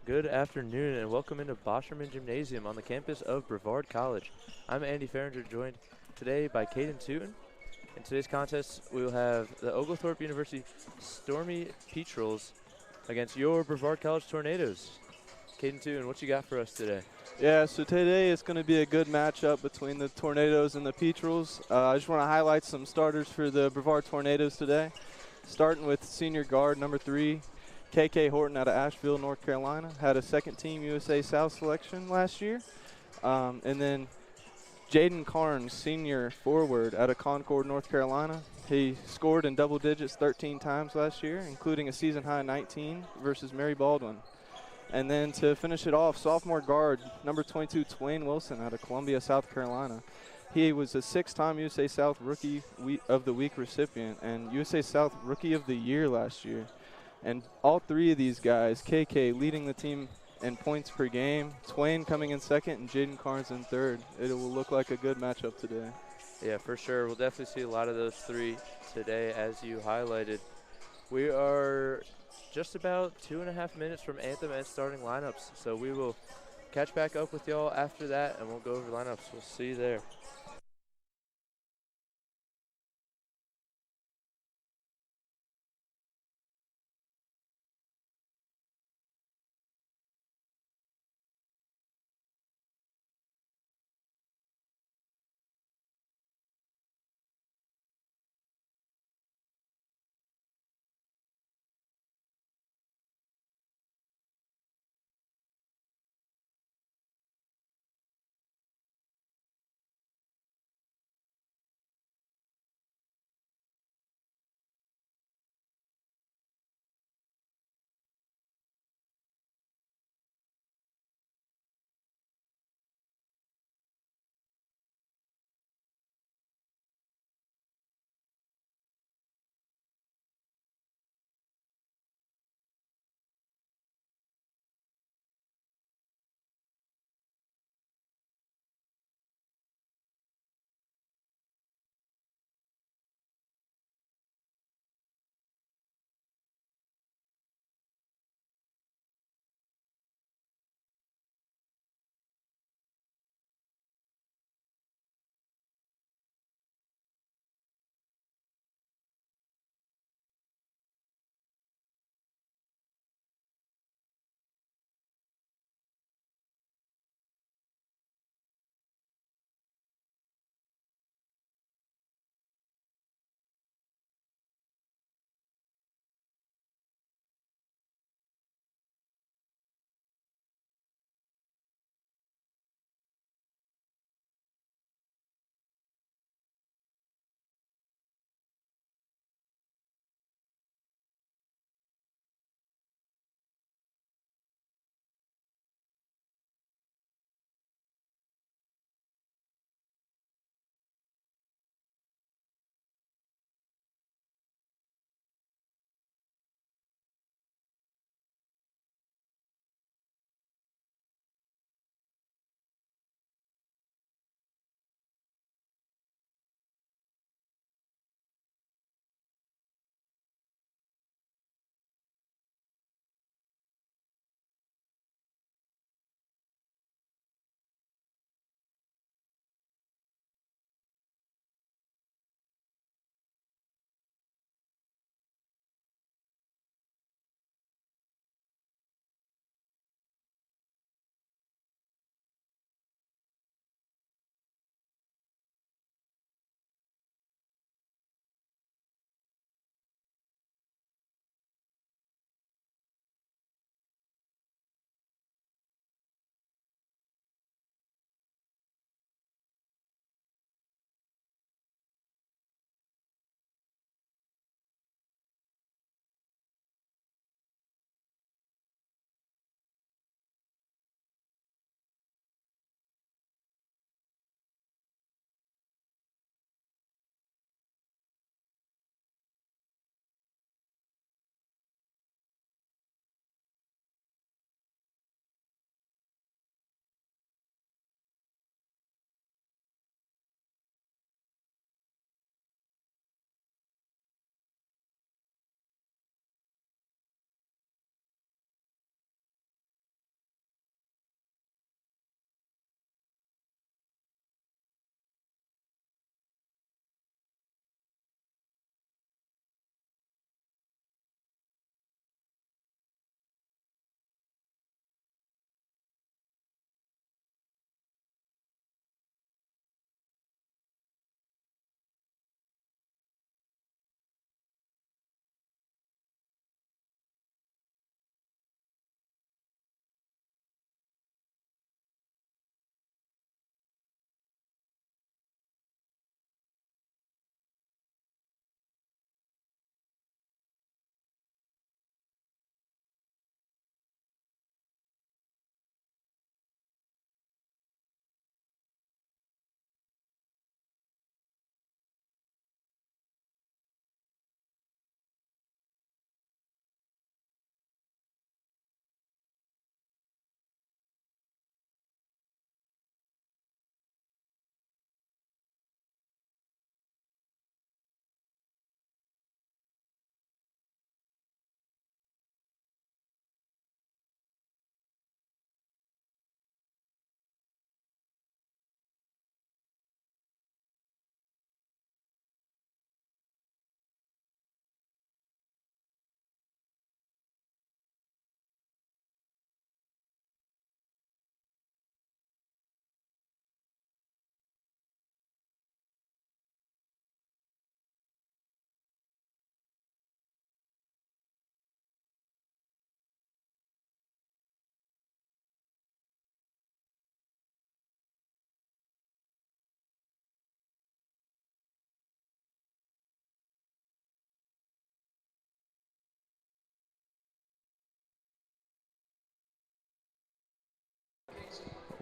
Good afternoon and welcome into Bosherman Gymnasium on the campus of Brevard College. I'm Andy Farringer, joined today by Caden Tootin. In today's contest, we will have the Oglethorpe University Stormy Petrels against your Brevard College Tornadoes. Caden Tootin, what you got for us today? Yeah, so today it's going to be a good matchup between the Tornadoes and the Petrels. I just want to highlight some starters for the Brevard Tornadoes today. Starting with senior guard number 3, KK Horton out of Asheville, North Carolina. Had a second-team USA South selection last year. And then Jaden Carnes, senior forward out of Concord, North Carolina. He scored in double digits 13 times last year, including a season-high 19 versus Mary Baldwin. And then to finish it off, sophomore guard, number 22, Twain Wilson out of Columbia, South Carolina. He was a 6-time USA South Rookie of the Week recipient and USA South Rookie of the Year last year. And all three of these guys, KK leading the team in points per game, Twain coming in second, and Jaden Carnes in third. It will look like a good matchup today. Yeah, for sure. We'll definitely see a lot of those three today, as you highlighted. We are just about 2.5 minutes from anthem and starting lineups, so we will catch back up with y'all after that, and we'll go over lineups. We'll see you there.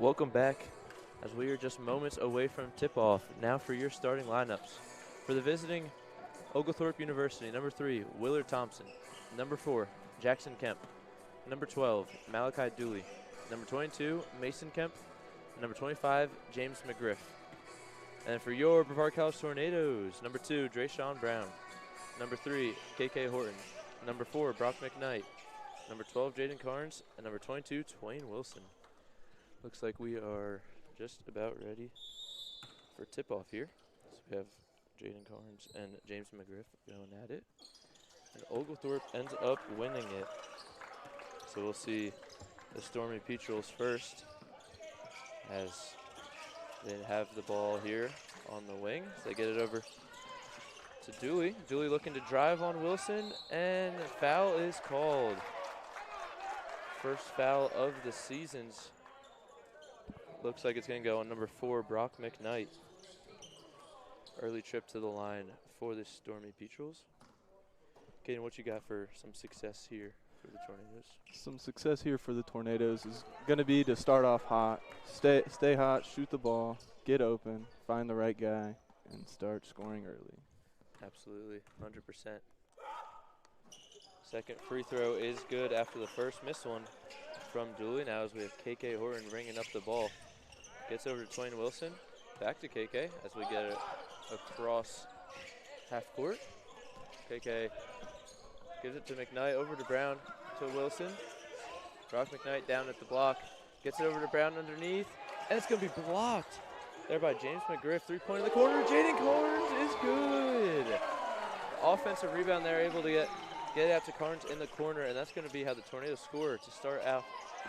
welcome back as we are just moments away from tip-off. Now for your starting lineups. For the visiting Oglethorpe University, number 3, Willard Thompson. Number 4, Jackson Kemp. Number 12, Malachi Dooley. Number 22, Mason Kemp. Number 25, James McGriff. And for your Brevard College Tornadoes, number 2, Drayshawn Brown. Number 3, KK Horton. Number 4, Brock McKnight. Number 12, Jaden Carnes. And number 22, Twain Wilson. Looks like we are just about ready for tip-off here. So we have Jaden Carnes and James McGriff going at it. And Oglethorpe ends up winning it. So we'll see the Stormy Peatrels first as they have the ball here on the wing. So they get it over to Dooley. Dooley looking to drive on Wilson, and foul is called. First foul of the season's. Looks like it's going to go on number 4, Brock McKnight. Early trip to the line for the Stormy Peatrels. Kaden, what you got for some success here for the Tornadoes? Some success here for the Tornadoes is going to be to start off hot, stay hot, shoot the ball, get open, find the right guy, and start scoring early. Absolutely, 100%. Second free throw is good after the first missed one from Dooley. Now as we have KK Horton ringing up the ball. Gets over to Twain Wilson. Back to KK as we get it across half court. KK gives it to McKnight, over to Brown, to Wilson. Brock McKnight down at the block. Gets it over to Brown underneath. And it's going to be blocked there by James McGriff. 3-point in the corner. Jaden Carnes is good. Offensive rebound there, able to get it out to Carnes in the corner. And that's going to be how the Tornadoes score to start out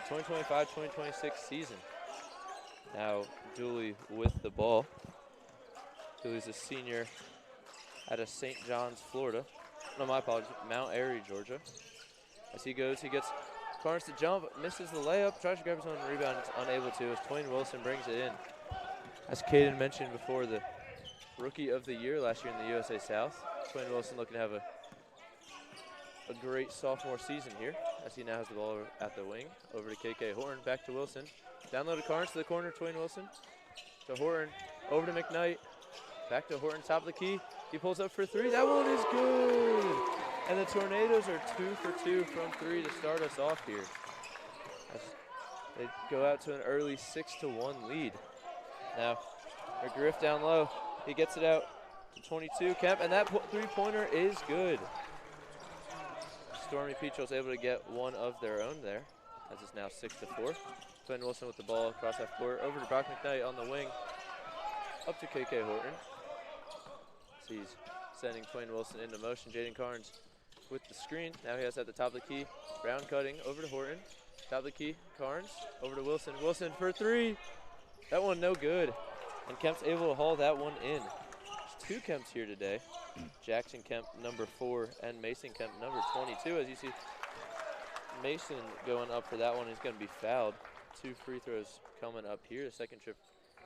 the 2025-2026 season. Now Dooley with the ball. Dooley's a senior out of St. John's, Florida. No, my apologies, Mount Airy, Georgia. As he goes, he gets Carnes to jump, misses the layup, tries to grab his own rebound, is unable to as Twain Wilson brings it in. As Caden mentioned before, the Rookie of the Year last year in the USA South. Twain Wilson looking to have a great sophomore season here as he now has the ball at the wing. Over to KK Horton, back to Wilson. Down low to Carnes to the corner, Twain Wilson. To Horton, over to McKnight. Back to Horton, top of the key. He pulls up for 3. That one is good. And the Tornadoes are 2 for 2 from 3 to start us off here. As they go out to an early 6-1 lead. Now, McGriff down low. He gets it out to 22, Kemp, and that 3-pointer is good. Stormy Peatrels able to get one of their own there, as it's now 6-4. Twain Wilson with the ball across half court, over to Brock McKnight on the wing, up to KK Horton. So he's sending Twain Wilson into motion. Jaden Carnes with the screen. Now he has at the top of the key. Brown cutting over to Horton. Top of the key, Carnes over to Wilson. Wilson for 3. That one no good. And Kemp's able to haul that one in. There's 2 Kemps here today. Jackson Kemp, number 4, and Mason Kemp, number 22. As you see, Mason going up for that one. He's going to be fouled. 2 free throws coming up here. The second trip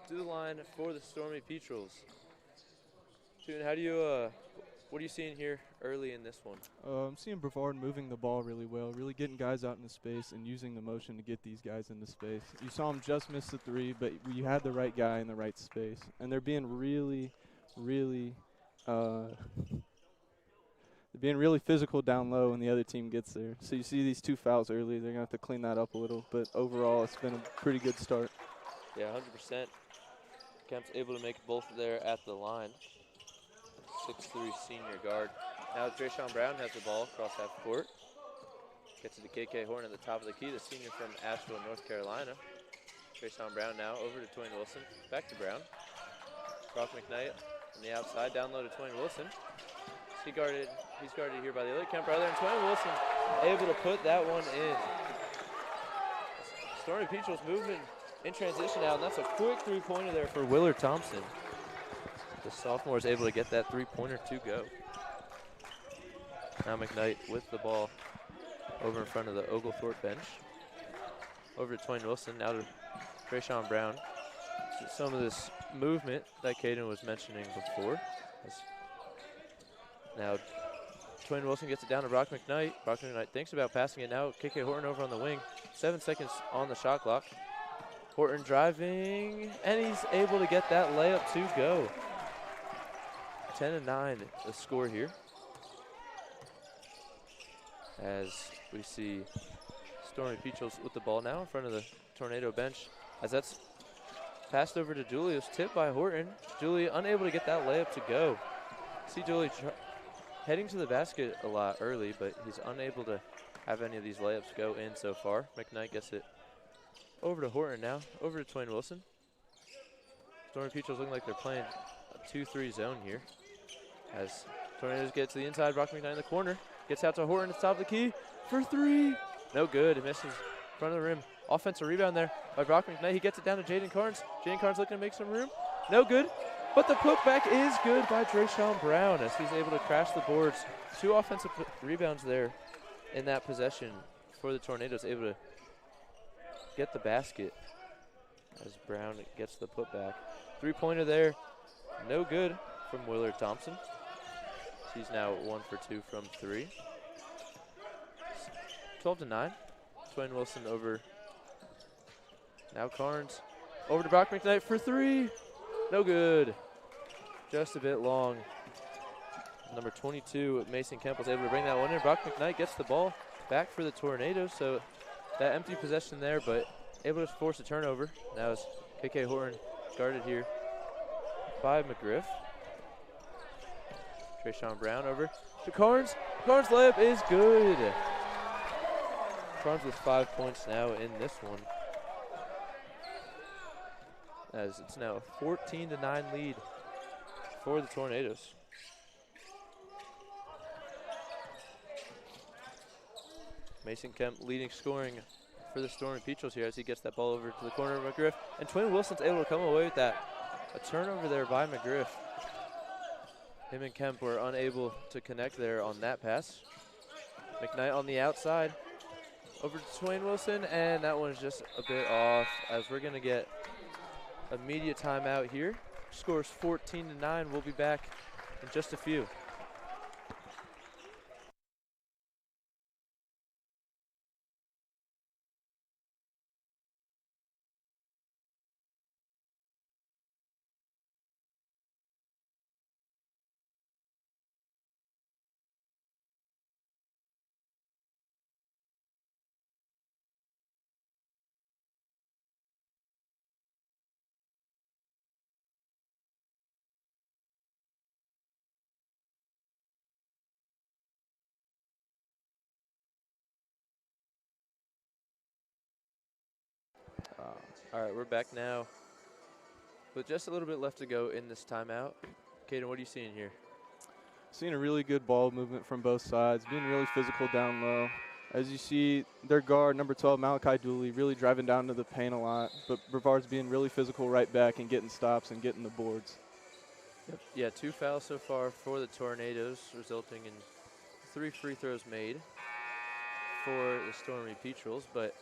to the line for the Stormy Peatrels. Tune, how do you, what are you seeing here early in this one? I'm seeing Brevard moving the ball really well, really getting guys out into space and using the motion to get these guys into space. You saw him just miss the 3, but you had the right guy in the right space. And they're being really physical down low when the other team gets there. So you see these 2 fouls early. They're going to have to clean that up a little. But overall, it's been a pretty good start. Yeah, 100%. Kemp's able to make both there at the line. 6'3" senior guard. Now Drayshawn Brown has the ball across half court. Gets it to KK Horn at the top of the key, the senior from Asheville, North Carolina. Drayshawn Brown now over to Twain Wilson. Back to Brown. Brock McKnight on the outside, down low to Twain Wilson. He's guarded here by the other Kemp brother, and Twain Wilson able to put that one in. Stormy Peatrels movement in transition now, and that's a quick 3-pointer there for Willard Thompson. The sophomore is able to get that 3-pointer to go. Now McKnight with the ball over in front of the Oglethorpe bench. Over to Twain Wilson, now to Drayshawn Brown. Some of this movement that Caden was mentioning before. Now Twain Wilson gets it down to Brock McKnight. Brock McKnight thinks about passing it now. KK Horton over on the wing. 7 seconds on the shot clock. Horton driving, and he's able to get that layup to go. 10-9 the score here. As we see Stormy Peaches with the ball now in front of the Tornado bench. As that's passed over to Julie, it's tipped by Horton. Julie unable to get that layup to go. See Julie heading to the basket a lot early, but he's unable to have any of these layups go in so far. McKnight gets it over to Horton now, over to Twain Wilson. Stormy Peaches looking like they're playing a 2-3 zone here. As Tornadoes get to the inside, Brock McKnight in the corner. Gets out to Horton at the top of the key for three. No good, it misses in front of the rim. Offensive rebound there by Brock McKnight. He gets it down to Jaden Carnes. Jaden Carnes looking to make some room. No good, but the putback is good by Drayshawn Brown as he's able to crash the boards. 2 offensive rebounds there in that possession for the Tornadoes, able to get the basket as Brown gets the putback. 3-pointer there, no good from Willard Thompson. He's now 1 for 2 from 3. 12-9. Twain Wilson over. Now Carnes over to Brock McKnight for 3. No good. Just a bit long. Number 22, Mason Kemp, was able to bring that one in. Brock McKnight gets the ball back for the Tornadoes. So that empty possession there, but able to force a turnover. Now is KK Horton guarded here by McGriff. Drayshawn Brown over to Carnes. Carnes' layup is good. Carnes with 5 points now in this one. As it's now a 14-9 lead for the Tornadoes. Mason Kemp leading scoring for the Stormy Peaches here as he gets that ball over to the corner of McGriff. And Twain Wilson's able to come away with that. A turnover there by McGriff. Him and Kemp were unable to connect there on that pass. McKnight on the outside. Over to Twain Wilson, and that one's just a bit off as we're going to get immediate timeout here. Scores 14-9. We'll be back in just a few. All right, we're back now with just a little bit left to go in this timeout. Caden, what are you seeing here? Seeing a really good ball movement from both sides, being really physical down low. As you see, their guard, number 12, Malachi Dooley, really driving down to the paint a lot, but Brevard's being really physical right back and getting stops and getting the boards. Yep. Yeah, 2 fouls so far for the Tornadoes, resulting in 3 free throws made for the Stormy Peaches, but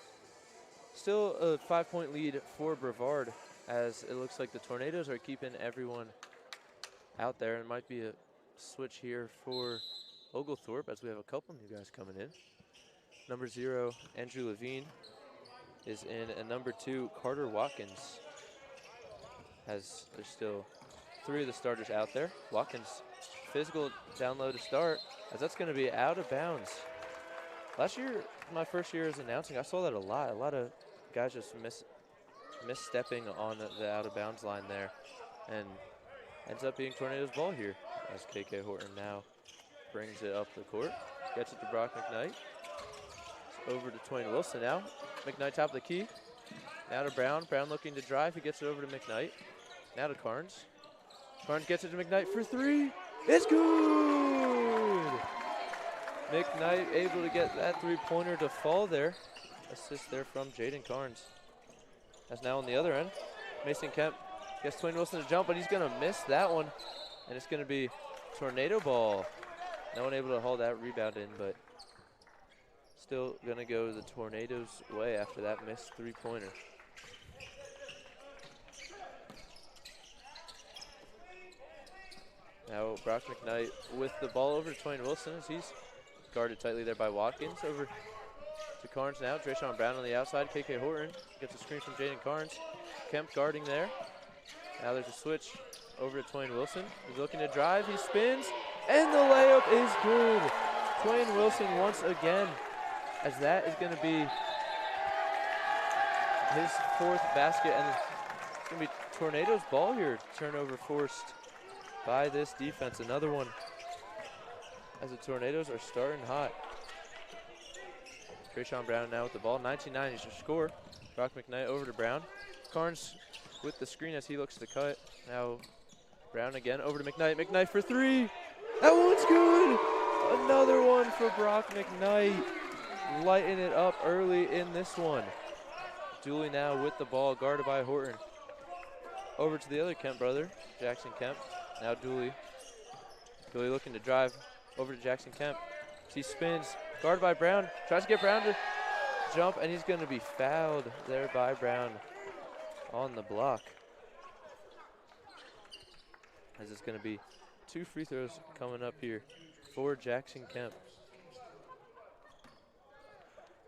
still a 5-point lead for Brevard as it looks like the Tornadoes are keeping everyone out there. And it might be a switch here for Oglethorpe as we have a couple new guys coming in. Number 0, Andrew Levine is in, and number 2, Carter Watkins. There's still 3 of the starters out there. Watkins, physical down low to start, as that's going to be out of bounds. Last year, my first year as announcing, I saw that a lot. A lot of guys just misstepping on the out of bounds line there, and ends up being Tornadoes ball here as KK Horton now brings it up the court, gets it to Brock McKnight. It's over to Twain Wilson now. McKnight top of the key. Now to Brown. Brown looking to drive. He gets it over to McKnight. Now to Carnes. Carnes gets it to McKnight for 3. It's good! McKnight able to get that 3-pointer to fall there. Assist there from Jaden Carnes. As now on the other end, Mason Kemp gets Twain Wilson to jump, but he's going to miss that one. And it's going to be Tornado ball. No one able to hold that rebound in, but still going to go the Tornadoes' way after that missed 3-pointer. Now Brock McKnight with the ball over to Twain Wilson as he's guarded tightly there by Watkins. Over to Carnes now. Drayshawn Brown on the outside. KK Horton gets a screen from Jaden Carnes. Kemp guarding there. Now there's a switch over to Twain Wilson. He's looking to drive. He spins, and the layup is good. Twain Wilson once again, as that is going to be his 4th basket, and it's going to be Tornado's ball here. Turnover forced by this defense. Another one as the Tornadoes are starting hot. Drayshawn Brown now with the ball. 19-9 is your score. Brock McKnight over to Brown. Carnes with the screen as he looks to cut. Now Brown again over to McKnight. McKnight for 3. That one's good. Another one for Brock McKnight. Lighting it up early in this one. Dooley now with the ball, guarded by Horton. Over to the other Kemp brother, Jackson Kemp. Now Dooley. Dooley looking to drive over to Jackson Kemp. He spins, guarded by Brown. Tries to get Brown to jump, and he's going to be fouled there by Brown on the block. As it's going to be 2 free throws coming up here for Jackson Kemp.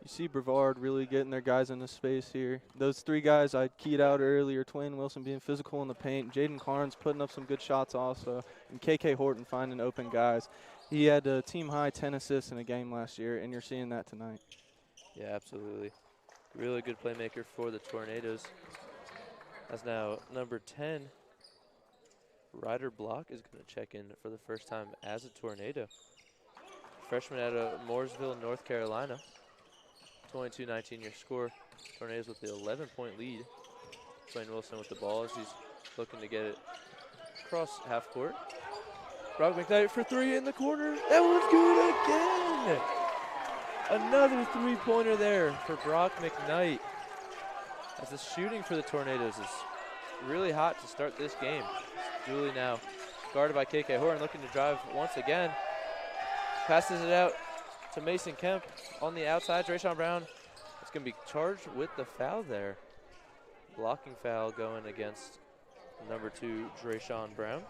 You see Brevard really getting their guys into space here. Those 3 guys I keyed out earlier, Twain Wilson being physical in the paint, Jaden Carnes putting up some good shots also, and KK Horton finding open guys. He had a team-high 10 assists in a game last year, and you're seeing that tonight. Yeah, absolutely. Really good playmaker for the Tornadoes. As now number 10, Ryder Block, is going to check in for the first time as a Tornado. Freshman out of Mooresville, North Carolina. 22-19 your score. Tornadoes with the 11-point lead. Twain Wilson with the ball as he's looking to get it across half court. Brock McKnight for 3 in the corner. That one's good again. Another 3-pointer there for Brock McKnight. As the shooting for the Tornadoes is really hot to start this game. Dooley now guarded by KK Horton, looking to drive once again. Passes it out to Mason Kemp on the outside. Drayshawn Brown is going to be charged with the foul there. Blocking foul going against number 2, Drayshawn Brown.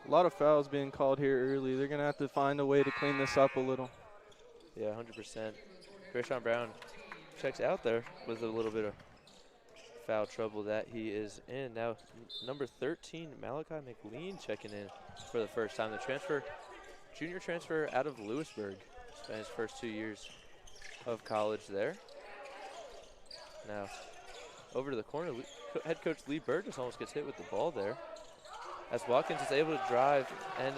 A lot of fouls being called here early. They're going to have to find a way to clean this up a little. Yeah, 100%. Drayshawn Brown checks out there with a little bit of foul trouble that he is in. Now, number 13, Malachi McLean checking in for the first time. The junior transfer out of Lewisburg. Spent his first 2 years of college there. Now, over to the corner, head coach Lee Burgess almost gets hit with the ball there, as Watkins is able to drive and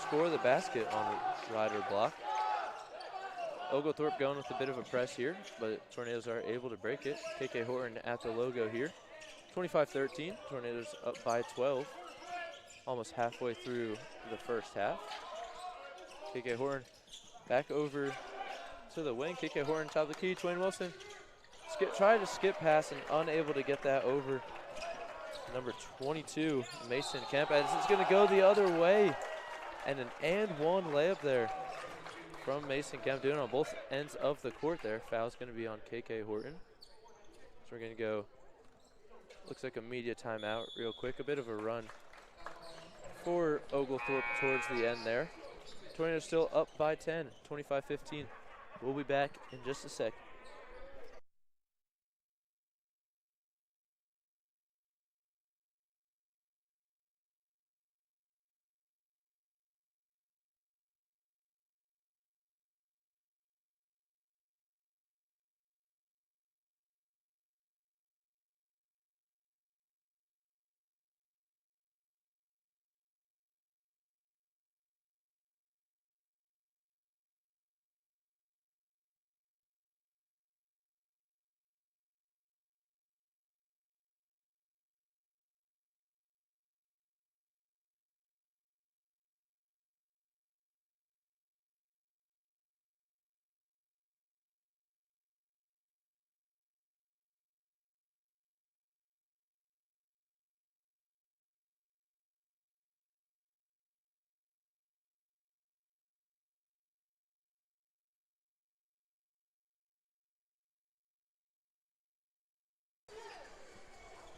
score the basket on the Ryder Block. Oglethorpe going with a bit of a press here, but Tornadoes are able to break it. KK Horton at the logo here. 25-13, Tornadoes up by 12, almost halfway through the first half. KK Horton back over to the wing. KK Horton top of the key. Twain Wilson tried to skip pass and unable to get that over. Number 22, Mason Kemp. As it's going to go the other way. And an and-one layup there from Mason Kemp, doing it on both ends of the court there. Foul's going to be on KK Horton. So we're going to go, looks like a media timeout real quick. A bit of a run for Oglethorpe towards the end there. Tornadoes still up by 10, 25-15. We'll be back in just a sec.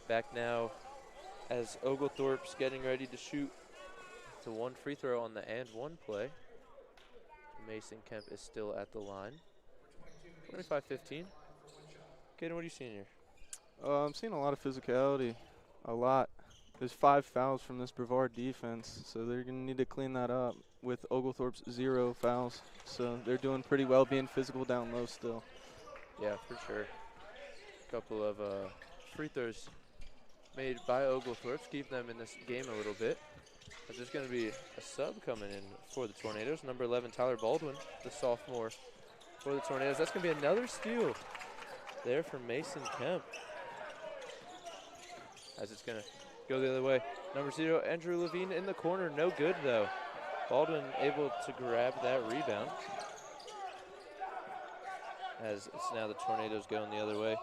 Back now as Oglethorpe's getting ready to shoot to 1 free throw on the and one play. Mason Kemp is still at the line. 25-15. Kaden, what are you seeing here? I'm seeing a lot of physicality, a lot. There's 5 fouls from this Brevard defense, so they're going to need to clean that up with Oglethorpe's 0 fouls. So they're doing pretty well being physical down low still. Yeah, for sure. A couple of free throws made by Oglethorpe to keep them in this game a little bit. But there's going to be a sub coming in for the Tornadoes. Number 11, Tyler Baldwin, the sophomore for the Tornadoes. That's going to be another steal there from Mason Kemp. As it's going to go the other way. Number 0, Andrew Levine in the corner. No good, though. Baldwin able to grab that rebound. As it's now the Tornadoes going the other way.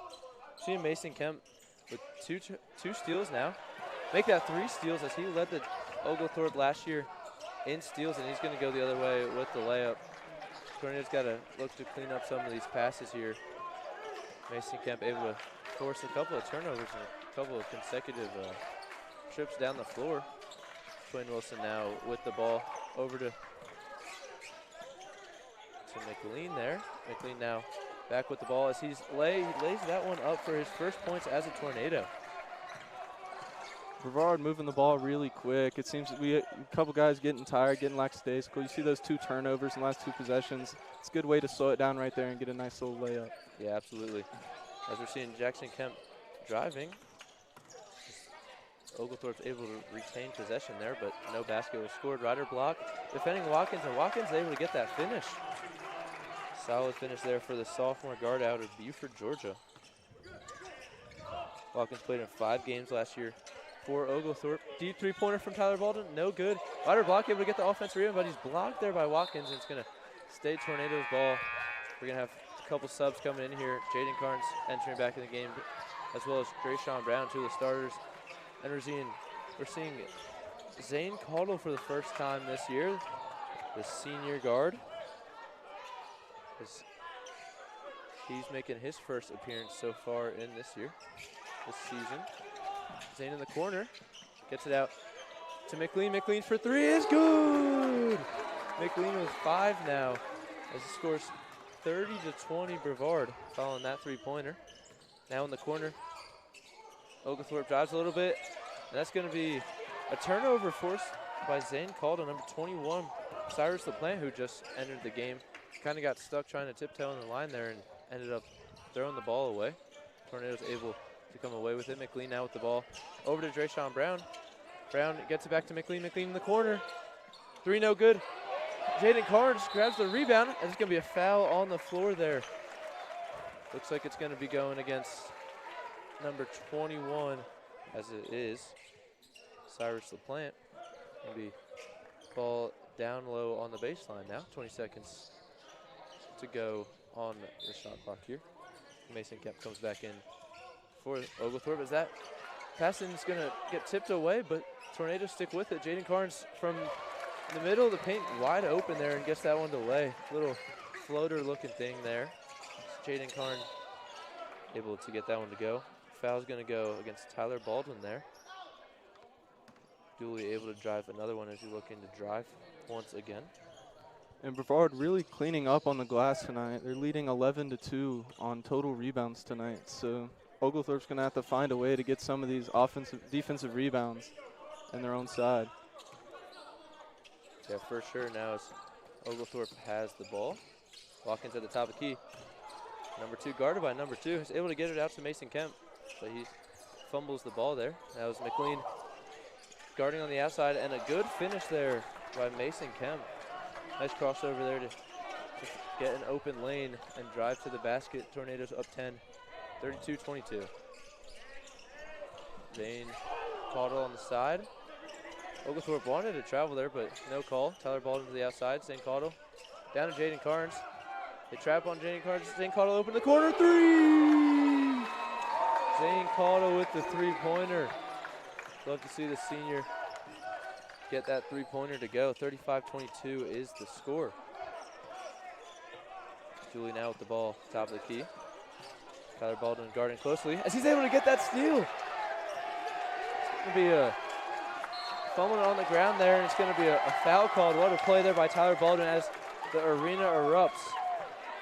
Seeing Mason Kemp with two steals now. Make that 3 steals as he led the Oglethorpe last year in steals, and he's going to go the other way with the layup. Tornadoes got to look to clean up some of these passes here. Mason Kemp able to force a couple of turnovers and a couple of consecutive trips down the floor. Quinn Wilson now with the ball over to McLean there. McLean now back with the ball as he lays that one up for his first points as a Tornado. Brevard moving the ball really quick. It seems that a couple guys getting tired, getting lackadaisical. You see those 2 turnovers in the last 2 possessions. It's a good way to slow it down right there and get a nice little layup. Yeah, absolutely. As we're seeing Jackson Kemp driving, Oglethorpe's able to retain possession there, but no basket was scored. Ryder block, defending Watkins, and Watkins able to get that finish. Solid finish there for the sophomore guard out of Buford, Georgia. Watkins played in 5 games last year for Oglethorpe. Deep 3-pointer from Tyler Baldwin, no good. Ryder block able to get the offensive rebound, but he's blocked there by Watkins, and it's going to stay Tornadoes ball. We're going to have a couple subs coming in here. Jaden Carnes entering back in the game, as well as Drayshawn Brown, 2 of the starters. And we're seeing Zane Caudle for the first time this year, the senior guard. He's making his first appearance so far in this season. Zane in the corner, gets it out to McLean. McLean for 3 is good! McLean with 5 now as he scores 30-20 Brevard following that 3-pointer. Now in the corner, Oglethorpe drives a little bit, and that's going to be a turnover forced by Zane Caudle, number 21, Cyrus LaPlante, who just entered the game. Kind of got stuck trying to tiptoe on the line there and ended up throwing the ball away. Tornadoes able to come away with it. McLean now with the ball over to Drayshawn Brown. Brown gets it back to McLean. McLean in the corner. 3 no good. Jaden Carnes grabs the rebound, and it's going to be a foul on the floor there. Looks like it's going to be going against number 21, as it is Cyrus LaPlante. Going to be ball down low on the baseline now. 20 seconds to go on the shot clock here. Mason Kemp comes back in for Oglethorpe. As that passing is going to get tipped away, but Tornadoes stick with it. Jaden Carnes from the middle of the paint, wide open there, and gets that one to lay. Little floater-looking thing there. Jaden Carnes able to get that one to go. Foul's going to go against Tyler Baldwin there. Dooley able to drive another one as he's looking to drive once again. And Brevard really cleaning up on the glass tonight. They're leading 11-2 on total rebounds tonight. So Oglethorpe's going to have to find a way to get some of these defensive rebounds in their own side. Yeah, for sure now as Oglethorpe has the ball. Watkins at the top of the key. Number 2 guarded by number 2. Is able to get it out to Mason Kemp, but he fumbles the ball there. That was McLean guarding on the outside, and a good finish there by Mason Kemp. Nice crossover there to get an open lane and drive to the basket. Tornadoes up 10, 32-22. Zane Caudle on the side. Oglethorpe wanted to travel there, but no call. Tyler Baldwin to the outside. Zane Caudle down to Jaden Carnes. They trap on Jaden Carnes. Zane Caudle open the corner. 3! Zane Caudle with the 3-pointer. Love to see the senior get that 3-pointer to go. 35-22 is the score. Julie now with the ball, top of the key. Tyler Baldwin guarding closely as he's able to get that steal. It's going to be a fumbling on the ground there, and it's going to be a foul called. What a play there by Tyler Baldwin as the arena erupts.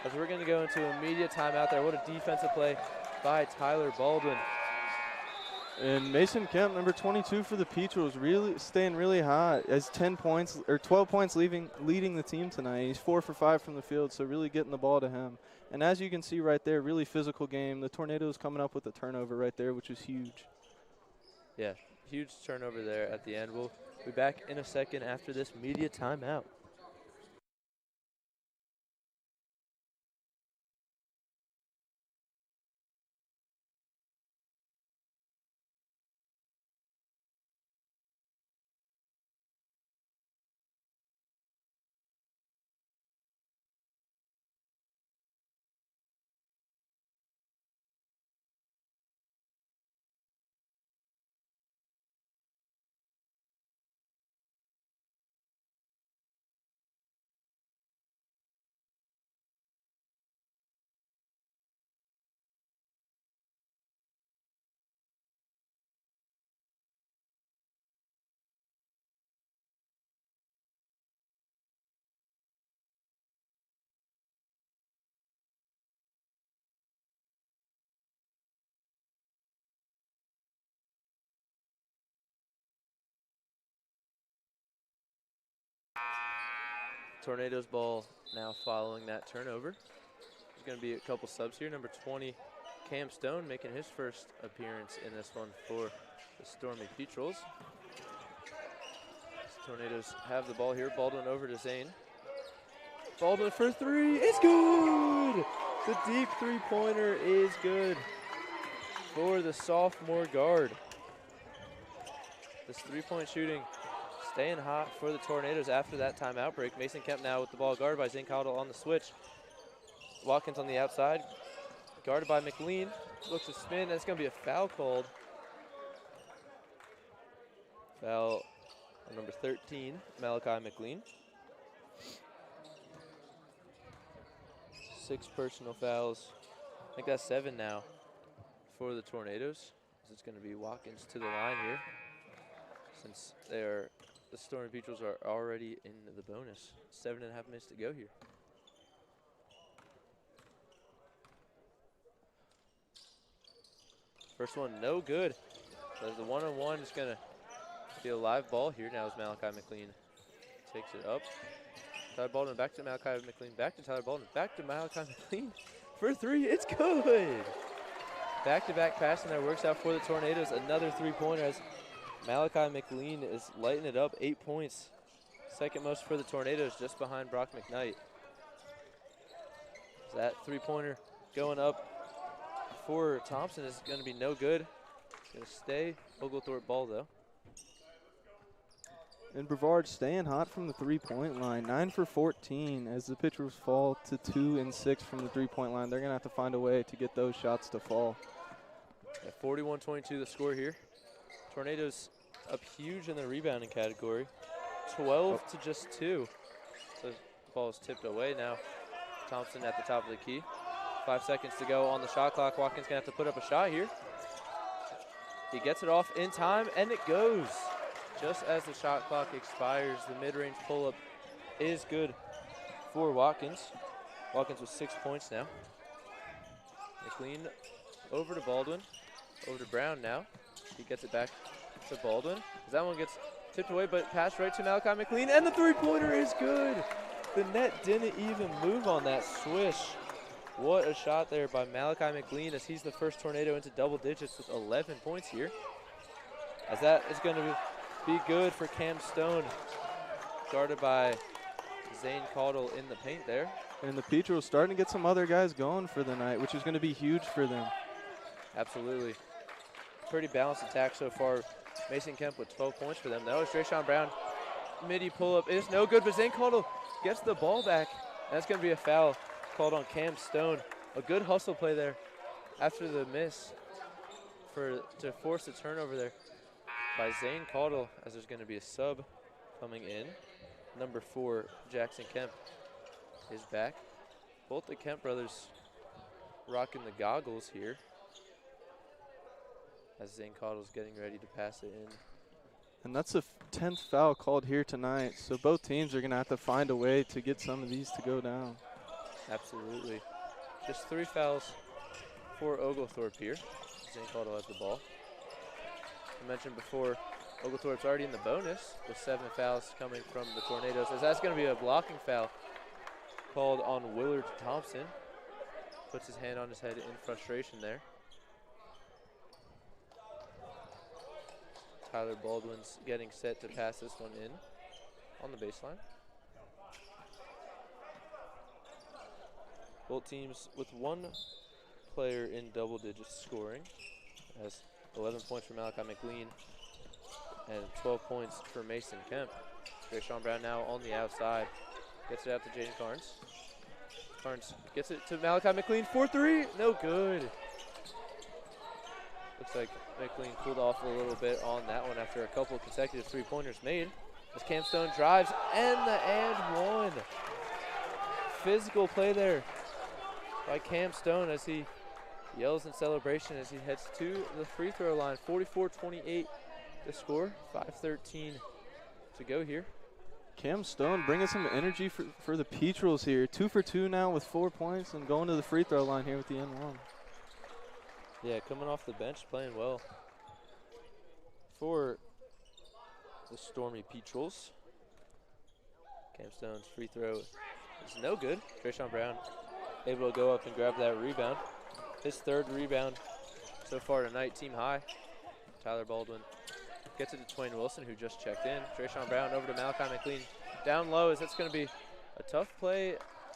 as we're going to go into immediate timeout there. What a defensive play by Tyler Baldwin. And Mason Kemp, number 22 for the Peatrels, really staying really hot. Has 10 points or 12 points leading the team tonight. He's 4 for 5 from the field, so really getting the ball to him. And as you can see right there, really physical game. The Tornadoes coming up with a turnover right there, which is huge. Yeah, huge turnover there at the end. We'll be back in a second after this media timeout. Tornadoes ball now following that turnover. There's going to be a couple subs here. Number 20, Cam Stone, making his first appearance in this one for the Stormy Peatrels. Tornadoes have the ball here. Baldwin over to Zane. Baldwin for three. It's good! The deep three-pointer is good for the sophomore guard. This three-point shooting staying hot for the Tornadoes after that timeout break. Mason Kemp now with the ball guarded by Zane Cottle on the switch. Watkins on the outside, guarded by McLean. Looks to spin, and it's going to be a foul called. Foul on number 13, Malachi McLean. 6 personal fouls. I think that's 7 now for the Tornadoes. It's going to be Watkins to the line here, since the Stormy Peatrels are already in the bonus. 7.5 minutes to go here. First one, no good. So the one-on-one is going to be a live ball here now as Malachi McLean takes it up. Tyler Baldwin back to Malachi McLean, back to Tyler Baldwin, back to Malachi McLean for three. It's good. Back-to-back passing there works out for the Tornadoes. Another three-pointer as Malachi McLean is lighting it up. 8 points. Second most for the Tornadoes, just behind Brock McKnight. That three-pointer going up for Thompson is going to be no good. It's going to stay Oglethorpe ball, though. And Brevard staying hot from the three-point line. 9 for 14 as the Peatrels fall to 2 and 6 from the three-point line. They're going to have to find a way to get those shots to fall. At 41-22 the score here. Tornadoes up huge in the rebounding category. 12 to just 2. So the ball is tipped away now. Thompson at the top of the key. 5 seconds to go on the shot clock. Watkins going to have to put up a shot here. He gets it off in time, and it goes. Just as the shot clock expires, the mid-range pull-up is good for Watkins. Watkins with 6 points now. McLean over to Baldwin, over to Brown now. He gets it back to Baldwin. That one gets tipped away, but passed right to Malachi McLean, and the three-pointer is good. The net didn't even move on that swish. What a shot there by Malachi McLean, as he's the first Tornado into double digits with 11 points here. As that is going to be good for Cam Stone, guarded by Zane Caudle in the paint there. And the Peatrels starting to get some other guys going for the night, which is going to be huge for them. Absolutely. Pretty balanced attack so far. Mason Kemp with 12 points for them. That was Drayshawn Brown. Midi pull-up is no good, but Zane Caudle gets the ball back. And that's going to be a foul called on Cam Stone. A good hustle play there after the miss to force the turnover there by Zane Caudle, as there's going to be a sub coming in. Number 4, Jackson Kemp is back. Both the Kemp brothers rocking the goggles here, as Zane Caudle's getting ready to pass it in. And that's the 10th foul called here tonight, so both teams are going to have to find a way to get some of these to go down. Absolutely. Just 3 fouls for Oglethorpe here. Zane Caldwell has the ball. I mentioned before, Oglethorpe's already in the bonus with 7 fouls coming from the Tornadoes, as that's going to be a blocking foul called on Willard Thompson. Puts his hand on his head in frustration there. Tyler Baldwin's getting set to pass this one in on the baseline. Both teams with 1 player in double digits scoring, as 11 points for Malachi McLean and 12 points for Mason Kemp. Drayshawn Brown now on the outside. Gets it out to Jaden Carnes. Carnes gets it to Malachi McLean for 3. No good. Looks like McLean cooled off a little bit on that one after a couple of consecutive 3-pointers made. As Cam Stone drives and the and one. Physical play there by Cam Stone as he yells in celebration as he heads to the free throw line. 44-28 to score. 5:13 to go here. Cam Stone bringing some energy for the Peatrels here. 2 for 2 now with 4 points and going to the free throw line here with the N1. Yeah, coming off the bench, playing well for the Stormy Peatrels. Cam Stone's free throw is no good. Drayshawn Brown able to go up and grab that rebound. His 3rd rebound so far tonight, team high. Tyler Baldwin gets it to Twain Wilson, who just checked in. Drayshawn Brown over to Malachi McLean. Down low, as that's going to be a tough play,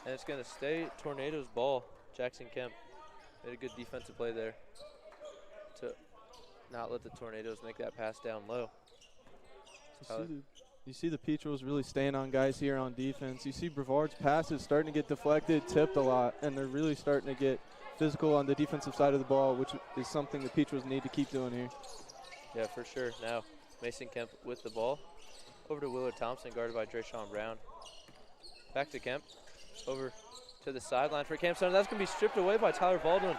and it's going to stay Tornadoes ball. Jackson Kemp made a good defensive play there to not let the Tornadoes make that pass down low. You see the Peatrels really staying on guys here on defense. You see Brevard's passes starting to get deflected, tipped a lot, and they're really starting to get physical on the defensive side of the ball, which is something the Peatrels need to keep doing here. Yeah, for sure. Now Mason Kemp with the ball. Over to Willard Thompson, guarded by Drayshawn Brown. Back to Kemp. Over to the sideline for Cam Stone. That's going to be stripped away by Tyler Baldwin.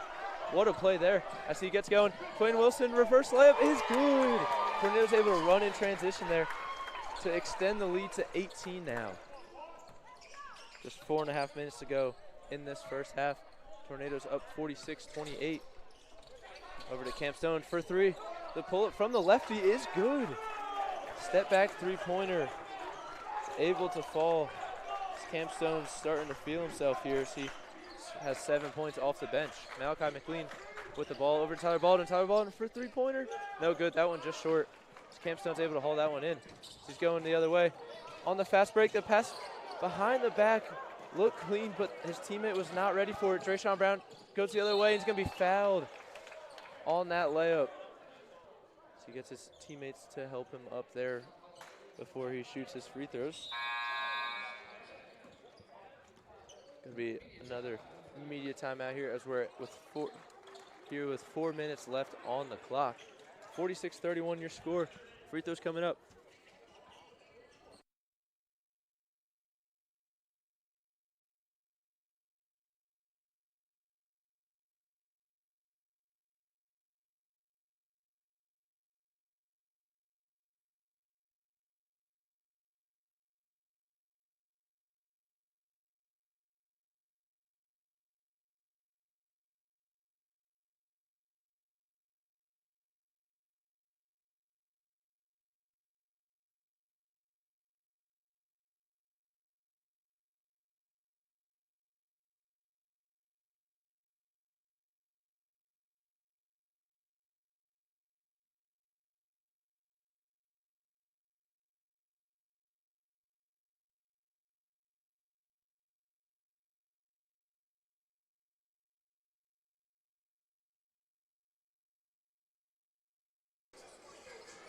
What a play there as he gets going. Twain Wilson, reverse layup is good. Tornadoes able to run in transition there to extend the lead to 18 now. Just 4.5 minutes to go in this first half. Tornadoes up 46-28. Over to Cam Stone for 3. The pull-up from the lefty is good. Step back 3-pointer. Able to fall. Cam Stone's starting to feel himself here as he has 7 points off the bench. Malachi McLean with the ball over to Tyler Baldwin. Tyler Baldwin for 3-pointer. No good. That one just short. Cam Stone's able to haul that one in. He's going the other way. On the fast break, the pass behind the back looked clean, but his teammate was not ready for it. Drayshawn Brown goes the other way. He's going to be fouled on that layup. So he gets his teammates to help him up there before he shoots his free throws. Going to be another media timeout here as we're with 4 minutes left on the clock. 46-31 your score. Free throws coming up.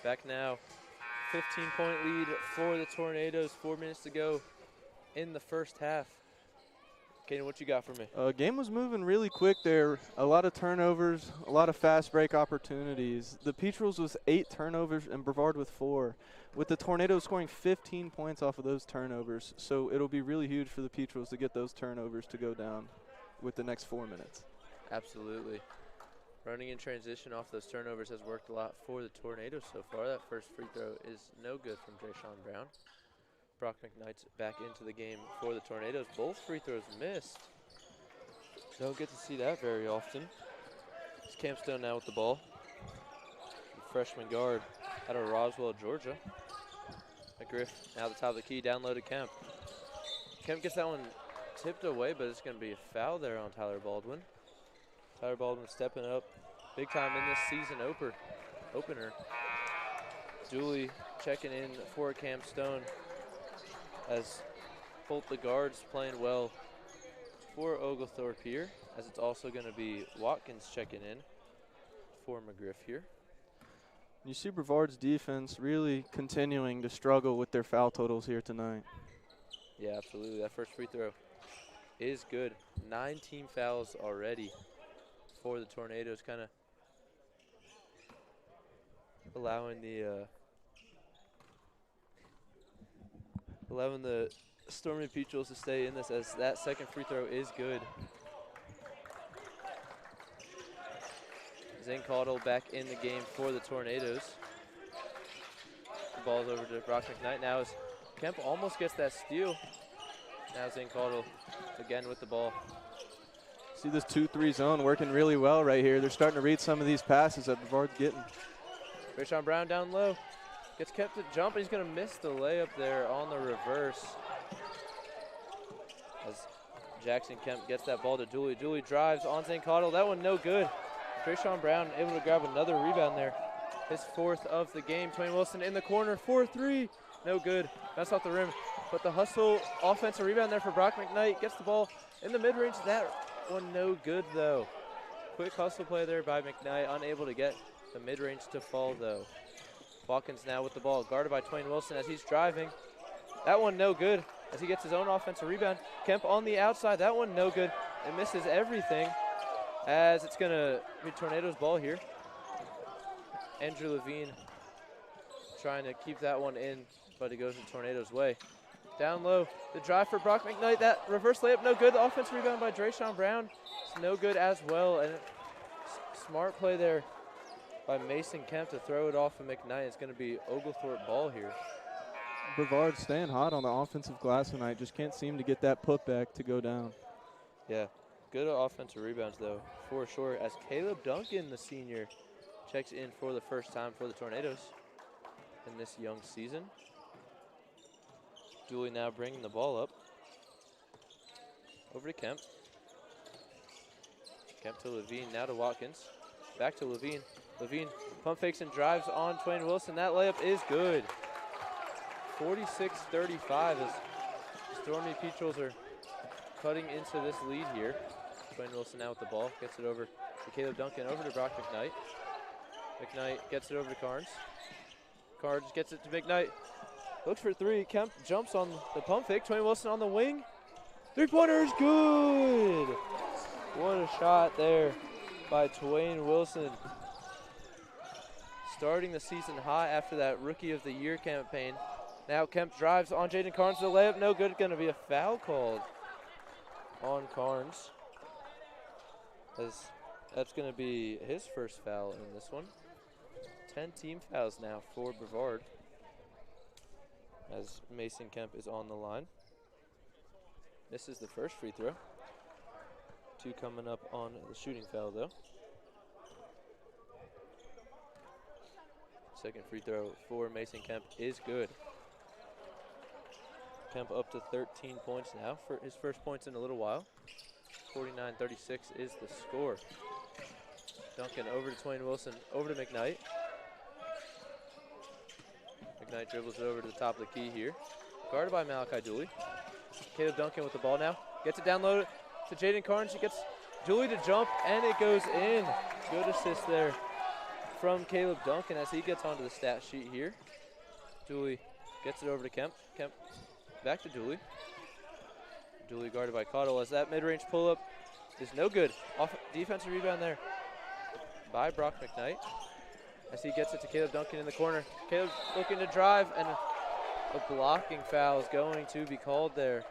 Back now, 15-point lead for the Tornadoes. 4 minutes to go in the first half. Kaden, what you got for me? Game was moving really quick there. A lot of turnovers, a lot of fast break opportunities. The Peatrels with 8 turnovers and Brevard with 4. With the Tornadoes scoring 15 points off of those turnovers. So it'll be really huge for the Peatrels to get those turnovers to go down with the next 4 minutes. Absolutely. Running in transition off those turnovers has worked a lot for the Tornadoes so far. That first free throw is no good from Drayshawn Brown. Brock McKnight's back into the game for the Tornadoes. Both free throws missed. Don't get to see that very often. It's Campstone now with the ball. The freshman guard out of Roswell, Georgia. McGriff now at the top of the key, down low to Kemp. Kemp gets that one tipped away, but it's going to be a foul there on Tyler Baldwin. Tyler Baldwin stepping up big time in this season opener. Dooley checking in for Campstone as both the guards playing well for Oglethorpe here, as it's also going to be Watkins checking in for McGriff here. You see Brevard's defense really continuing to struggle with their foul totals here tonight. Yeah, absolutely. That first free throw is good. 9 team fouls already for the Tornadoes, kind of allowing the Stormy Peatrels to stay in this, as that second free throw is good. Zane Caudle back in the game for the Tornadoes. The ball's over to Brock McKnight now as Kemp almost gets that steal. Now Zane Caudle again with the ball. See this 2-3 zone working really well right here. They're starting to read some of these passes that Brevard's getting. Rayshawn Brown down low. Gets Kemp to jump, and he's going to miss the layup there on the reverse. As Jackson Kemp gets that ball to Dooley. Dooley drives on Zane Caudle. That one no good. Rayshawn Brown able to grab another rebound there. His 4th of the game. Twain Wilson in the corner, 4-3. No good. That's off the rim. But the hustle offensive rebound there for Brock McKnight. Gets the ball in the mid-range. That one no good, though. Quick hustle play there by McKnight. Unable to get the mid-range to fall, though. Watkins now with the ball, guarded by Twain Wilson as he's driving. That one no good as he gets his own offensive rebound. Kemp on the outside. That one no good. It misses everything as it's going to be Tornadoes ball here. Andrew Levine trying to keep that one in, but it goes in Tornadoes' way. Down low, the drive for Brock McKnight. That reverse layup, no good. The offensive rebound by Drayshawn Brown. It's no good as well. And smart play there by Mason Kemp to throw it off of McKnight. It's going to be Oglethorpe ball here. Brevard staying hot on the offensive glass tonight. Just can't seem to get that putback to go down. Yeah, good offensive rebounds, though, for sure, as Caleb Duncan, the senior, checks in for the first time for the Tornadoes in this young season. Dooley now bringing the ball up. Over to Kemp. Kemp to Levine, now to Watkins. Back to Levine. Levine pump fakes and drives on Twain Wilson. That layup is good. 46-35 as Stormy Peatrels are cutting into this lead here. Twain Wilson now with the ball. Gets it over to Caleb Duncan, over to Brock McKnight. McKnight gets it over to Carnes. Carnes gets it to McKnight. Looks for 3. Kemp jumps on the pump fake. Twain Wilson on the wing. 3-pointer is good. What a shot there by Twain Wilson. Starting the season hot after that Rookie of the Year campaign. Now Kemp drives on Jaden Carnes. The layup no good. Going to be a foul called on Carnes, as that's going to be his first foul in this one. 10 team fouls now for Brevard, as Mason Kemp is on the line. This is the first free throw. 2 coming up on the shooting foul, though. Second free throw for Mason Kemp is good. Kemp up to 13 points now for his first points in a little while. 49-36 is the score. Duncan over to Twain Wilson, over to McKnight. McKnight dribbles it over to the top of the key here. Guarded by Malachi Dooley. Caleb Duncan with the ball now. Gets it down low to Jaden Carnes. He gets Dooley to jump, and it goes in. Good assist there from Caleb Duncan as he gets onto the stat sheet here. Dooley gets it over to Kemp. Kemp back to Dooley. Dooley guarded by Caudle as that mid-range pull-up is no good. Off defensive rebound there by Brock McKnight as he gets it to Caleb Duncan in the corner. Caleb looking to drive, and a blocking foul is going to be called there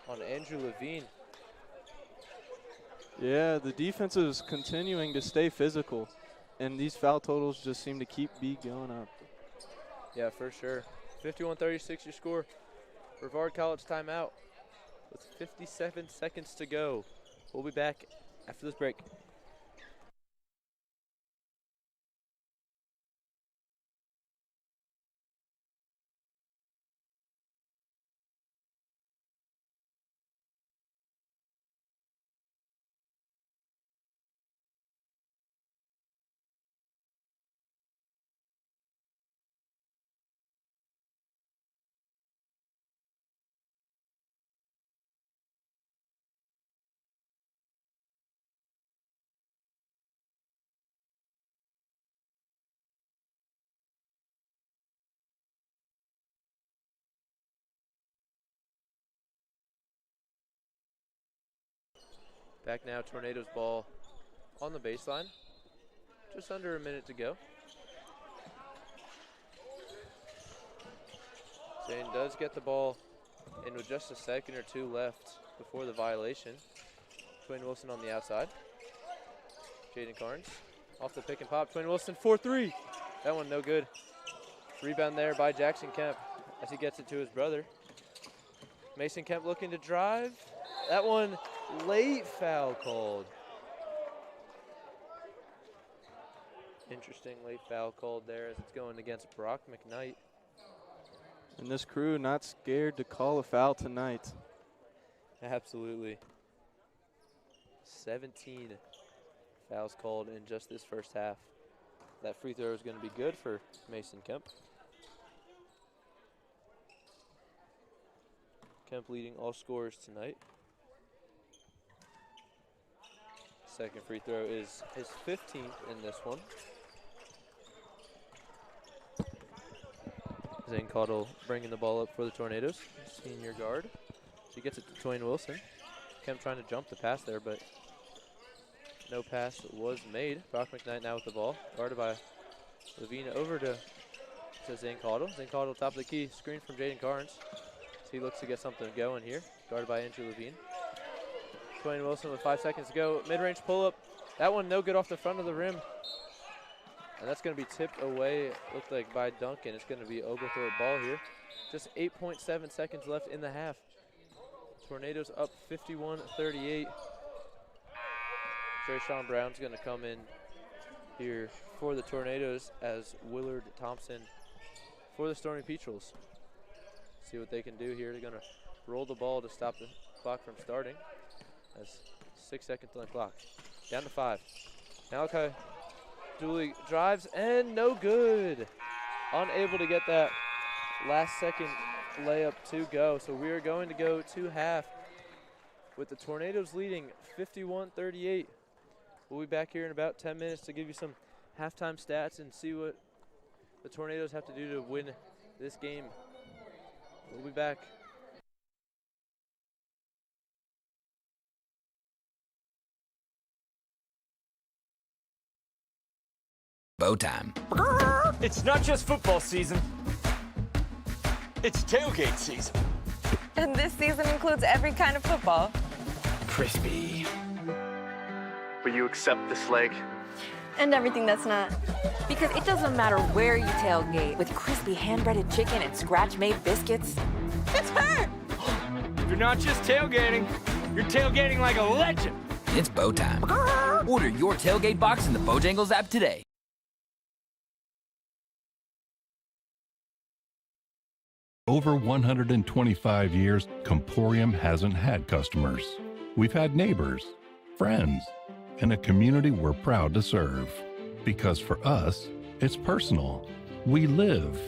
on Andrew Levine. Yeah, the defense is continuing to stay physical, and these foul totals just seem to keep going up. Yeah, for sure. 51-36 your score. Brevard College timeout with 57 seconds to go We'll be back after this break. Back now, Tornadoes ball on the baseline. Just under a minute to go. Zane does get the ball in with just a second or two left before the violation. Twain Wilson on the outside. Jaden Carnes off the pick and pop. Twain Wilson 4-3. That one no good. Rebound there by Jackson Kemp as he gets it to his brother. Mason Kemp looking to drive. That one late foul called. Interesting late foul called there as it's going against Brock McKnight. And this crew not scared to call a foul tonight. Absolutely. 17 fouls called in just this first half. That free throw is going to be good for Mason Kemp. Kemp leading all scorers tonight. Second free throw is his 15th in this one. Zane Caudill bringing the ball up for the Tornadoes, senior guard. So he gets it to Twain Wilson. Kemp trying to jump the pass there, but no pass was made. Brock McKnight now with the ball, guarded by Levine over to Zane Caudill. Zane Caudill top of the key, screen from Jaden Carnes. So he looks to get something going here, guarded by Andrew Levine. Twain Wilson with 5 seconds to go. Mid-range pull-up. That one no good off the front of the rim. And that's going to be tipped away, looked like, by Duncan. It's going to be Oglethorpe ball here. Just 8.7 seconds left in the half. Tornadoes up 51-38. Trayshawn Brown's going to come in here for the Tornadoes as Willard Thompson for the Stormy Petrels. See what they can do here. They're going to roll the ball to stop the clock from starting. That's 6 seconds on the clock. Down to 5. Malachi Dooley drives and no good. Unable to get that last second layup to go. So we are going to go to half with the Tornadoes leading 51-38. We'll be back here in about 10 minutes to give you some halftime stats and see what the Tornadoes have to do to win this game. We'll be back. Bow time. It's not just football season. It's tailgate season. And this season includes every kind of football. Crispy. Will you accept this leg? And everything that's not. Because it doesn't matter where you tailgate, with crispy hand-breaded chicken and scratch-made biscuits. It's her! If you're not just tailgating, you're tailgating like a legend. It's bow time. Order your tailgate box in the Bojangles app today. Over 125 years, Comporium hasn't had customers. We've had neighbors, friends, and a community we're proud to serve. Because for us, it's personal. We live,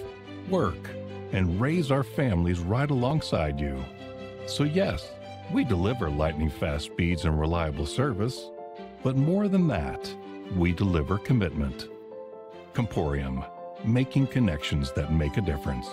work, and raise our families right alongside you. So yes, we deliver lightning-fast speeds and reliable service. But more than that, we deliver commitment. Comporium, making connections that make a difference.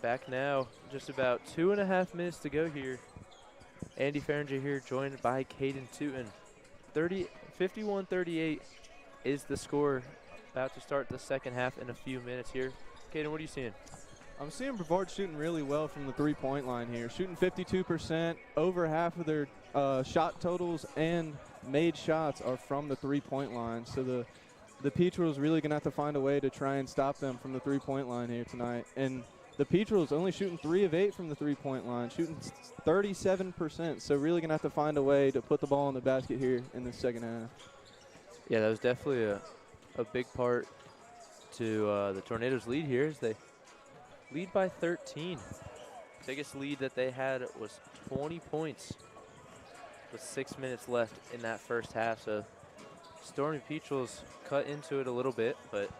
Back now, just about 2.5 minutes to go here. Andy Farringer here, joined by Caden Tootin. 51-38 is the score. About to start the second half in a few minutes here. Caden, what are you seeing? I'm seeing Brevard shooting really well from the three-point line here. Shooting 52%. Over half of their shot totals and made shots are from the three-point line. So the Peatrels really going to have to find a way to try and stop them from the three-point line here tonight. And the Peatrels only shooting 3 of 8 from the three-point line, shooting 37%. So really going to have to find a way to put the ball in the basket here in the second half. Yeah, that was definitely a big part to the Tornadoes' lead here as they lead by 13. Biggest lead that they had was 20 points with 6 minutes left in that first half. So Stormy Peatrels cut into it a little bit, but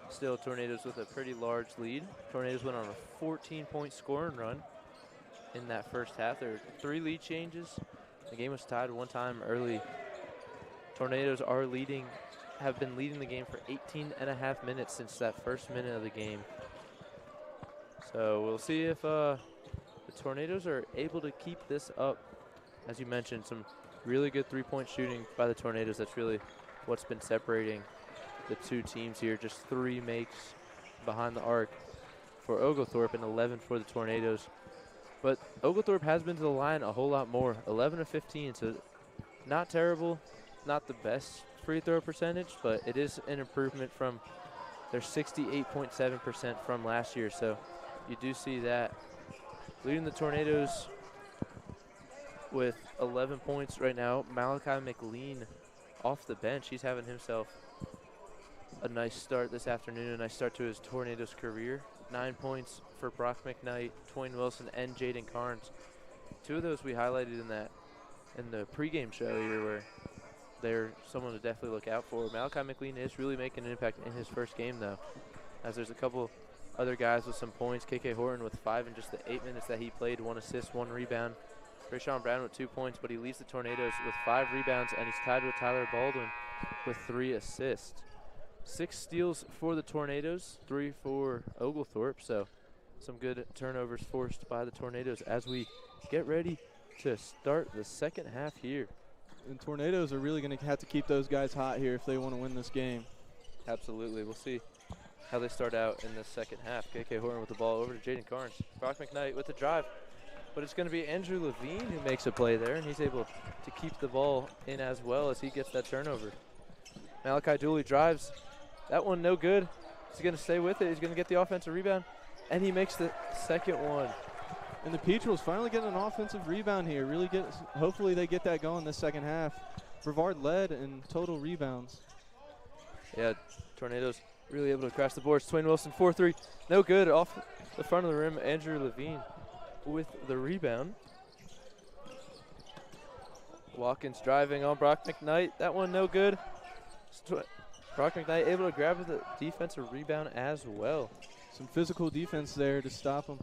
still Tornadoes with a pretty large lead. Tornadoes went on a 14-point scoring run in that first half. There were 3 lead changes. The game was tied one time early. Tornadoes have been leading the game for 18.5 minutes since that first minute of the game. So we'll see if the Tornadoes are able to keep this up. As you mentioned, some really good three-point shooting by the Tornadoes. That's really what's been separating the two teams here. Just 3 makes behind the arc for Oglethorpe and 11 for the Tornadoes. But Oglethorpe has been to the line a whole lot more, 11 of 15. So not terrible, not the best free throw percentage, but it is an improvement from their 68.7% from last year. So you do see that. Leading the Tornadoes with 11 points right now, Malachi McLean off the bench. He's having himself a nice start this afternoon, a nice start to his Tornadoes career. 9 points for Brock McKnight, Twain Wilson, and Jaden Carnes. 2 of those we highlighted in the pregame show here, where they're someone to definitely look out for. Malachi McLean is really making an impact in his first game, though, as there's a couple other guys with some points. KK Horton with 5 in just the 8 minutes that he played, 1 assist, 1 rebound. Rayshawn Brown with 2 points, but he leads the Tornadoes with 5 rebounds, and he's tied with Tyler Baldwin with 3 assists. 6 steals for the Tornadoes, 3 for Oglethorpe. So some good turnovers forced by the Tornadoes as we get ready to start the second half here. And Tornadoes are really going to have to keep those guys hot here if they want to win this game. Absolutely. We'll see how they start out in the second half. KK Horton with the ball over to Jaden Carnes. Brock McKnight with the drive. But it's going to be Andrew Levine who makes a play there, and he's able to keep the ball in as well as he gets that turnover. Malachi Dooley drives. That one no good. He's going to stay with it. He's going to get the offensive rebound, and he makes the second one. And the Peatrels finally getting an offensive rebound here. Hopefully they get that going this second half. Brevard led in total rebounds. Yeah, Tornadoes really able to crash the boards. Twain Wilson, 4-3. No good off the front of the rim. Andrew Levine with the rebound. Watkins driving on Brock McKnight. That one no good. Brock McKnight able to grab the defensive rebound as well. Some physical defense there to stop him.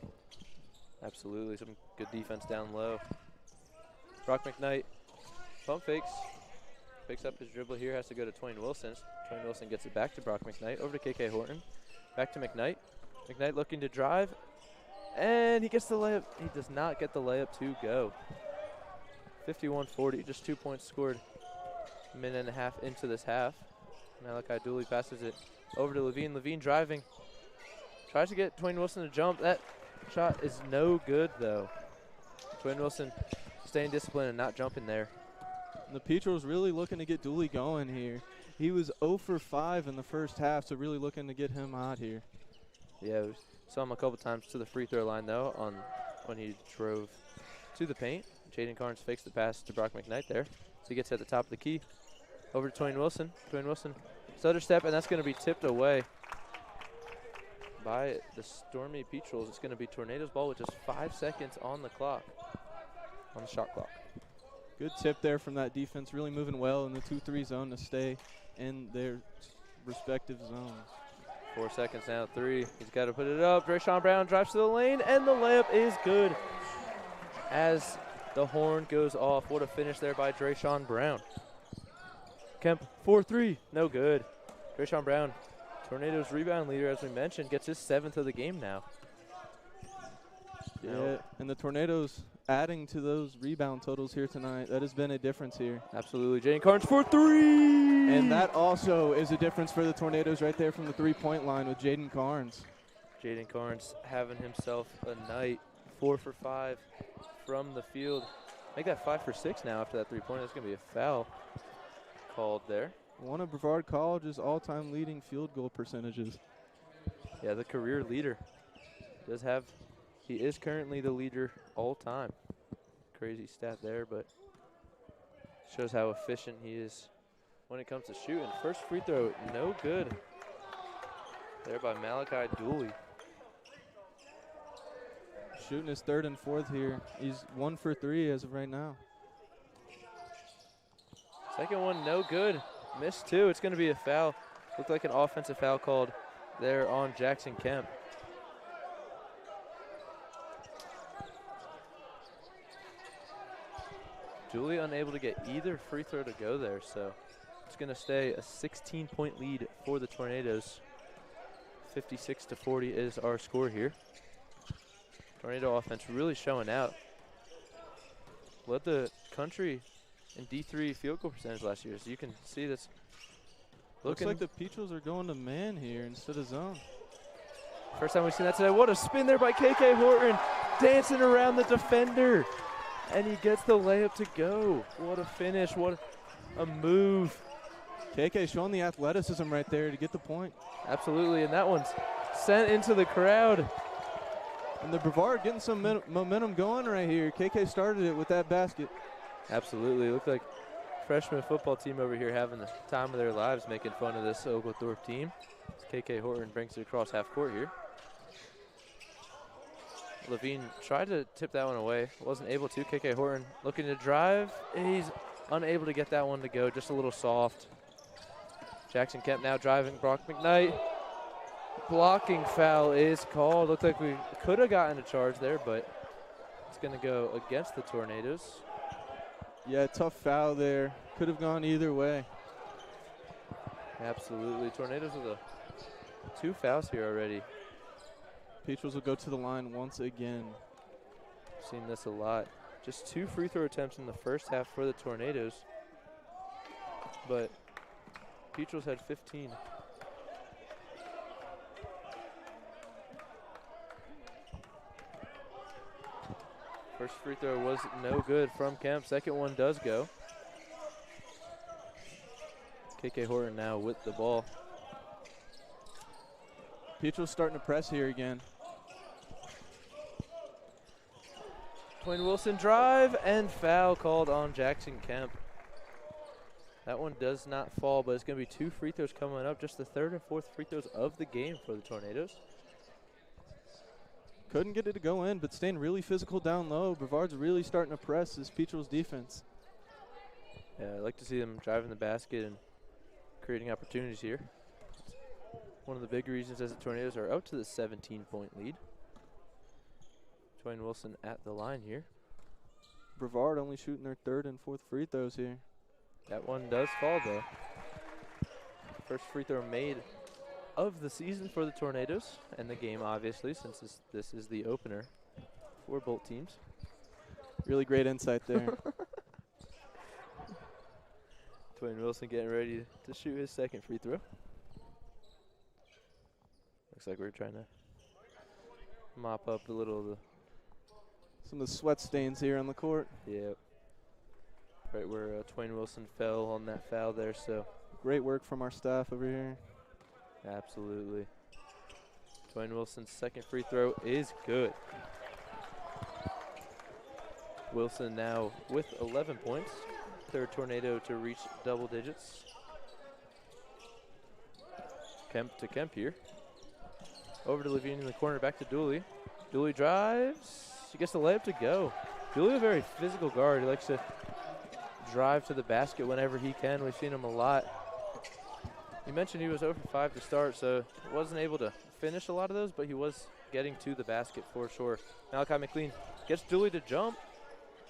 Absolutely, some good defense down low. Brock McKnight pump fakes. Picks up his dribble here, has to go to Twain Wilson. Twain Wilson gets it back to Brock McKnight. Over to KK Horton. Back to McKnight. McKnight looking to drive. And he gets the layup. He does not get the layup to go. 51-40, just 2 points scored a minute and a half into this half. Malachi Dooley passes it over to Levine. Levine driving. Tries to get Twain Wilson to jump. That shot is no good, though. Twain Wilson staying disciplined and not jumping there. And the Peatrels really looking to get Dooley going here. He was 0 for 5 in the first half, so really looking to get him hot here. Yeah, we saw him a couple times to the free throw line, though, when he drove to the paint. Jaden Carnes fakes the pass to Brock McKnight there. So he gets at the top of the key. Over to Twain Wilson. Twain Wilson, stutter step, and that's going to be tipped away by the Stormy Peatrels. It's going to be Tornadoes ball with just 5 seconds on the clock, on the shot clock. Good tip there from that defense, really moving well in the 2-3 zone to stay in their respective zones. 4 seconds now, 3. He's got to put it up. Drayshawn Brown drives to the lane, and the layup is good as the horn goes off. What a finish there by Drayshawn Brown. Kemp, 4-3, no good. Drayshawn Brown, Tornadoes rebound leader, as we mentioned, gets his 7th of the game now. Yeah, and the Tornadoes adding to those rebound totals here tonight. That has been a difference here. Absolutely. Jaden Carnes for three. And that also is a difference for the Tornadoes right there from the three-point line with Jaden Carnes. Jaden Carnes having himself a night. 4 for 5 from the field. Make that 5 for 6 now after that three-pointer. That's going to be a foul called there. One of Brevard College's all-time leading field goal percentages. Yeah, the career leader. He is currently the leader all time. Crazy stat there, but shows how efficient he is when it comes to shooting. First free throw, no good. There by Malachi Dooley. Shooting his third and fourth here. He's 1 for 3 as of right now. Second one, no good. Missed two. It's going to be a foul. Looked like an offensive foul called there on Jackson Kemp. Dooley unable to get either free throw to go there, so it's going to stay a 16-point lead for the Tornadoes. 56-40 is our score here. Tornado offense really showing out. Led the country in D3 field goal percentage last year, so you can see this. Looks like the Peaches are going to man here instead of zone. First time we've seen that today. What a spin there by KK Horton, dancing around the defender. And he gets the layup to go. What a finish, what a move. KK showing the athleticism right there to get the point. Absolutely, and that one's sent into the crowd. And the Brevard getting some momentum going right here. KK started it with that basket. Absolutely, looked like freshman football team over here having the time of their lives making fun of this Oglethorpe team. KK Horton brings it across half court here. Levine tried to tip that one away, wasn't able to. KK Horton looking to drive. He's unable to get that one to go, just a little soft. Jackson Kemp now driving. Brock McKnight. Blocking foul is called. Looked like we could have gotten a charge there, but it's going to go against the Tornadoes. Yeah, tough foul there. Could have gone either way. Absolutely. Tornadoes with 2 fouls here already. Peaches will go to the line once again. Seen this a lot. Just 2 free throw attempts in the first half for the Tornadoes, but Peaches had 15. First free throw was no good from Kemp. Second one does go. KK Horton now with the ball. Peaches starting to press here again. Twain Wilson drive and foul called on Jackson Kemp. That one does not fall, but it's going to be 2 free throws coming up. Just the 3rd and 4th free throws of the game for the Tornadoes. Couldn't get it to go in, but staying really physical down low. Brevard's really starting to press this Peaches defense. Yeah, I like to see them driving the basket and creating opportunities here. One of the big reasons as the Tornadoes are out to the 17-point lead. Twain Wilson at the line here. Brevard only shooting their 3rd and 4th free throws here. That one does fall, though. First free throw made of the season for the Tornadoes, and the game, obviously, since this is the opener for both teams. Really great insight there. Twain Wilson getting ready to shoot his 2nd free throw. Looks like we're trying to mop up a little of the... Some of the sweat stains here on the court. Yeah. Right where Twain Wilson fell on that foul there, so... Great work from our staff over here. Absolutely. Twain Wilson's 2nd free throw is good. Wilson now with 11 points. 3rd Tornado to reach double digits. Kemp to Kemp here. Over to Levine in the corner, back to Dooley. Dooley drives. He gets the layup to go. Dooley, a very physical guard. He likes to drive to the basket whenever he can. We've seen him a lot. You mentioned he was 0 for 5 to start, so wasn't able to finish a lot of those, but he was getting to the basket for sure. Malachi McLean gets Dooley to jump,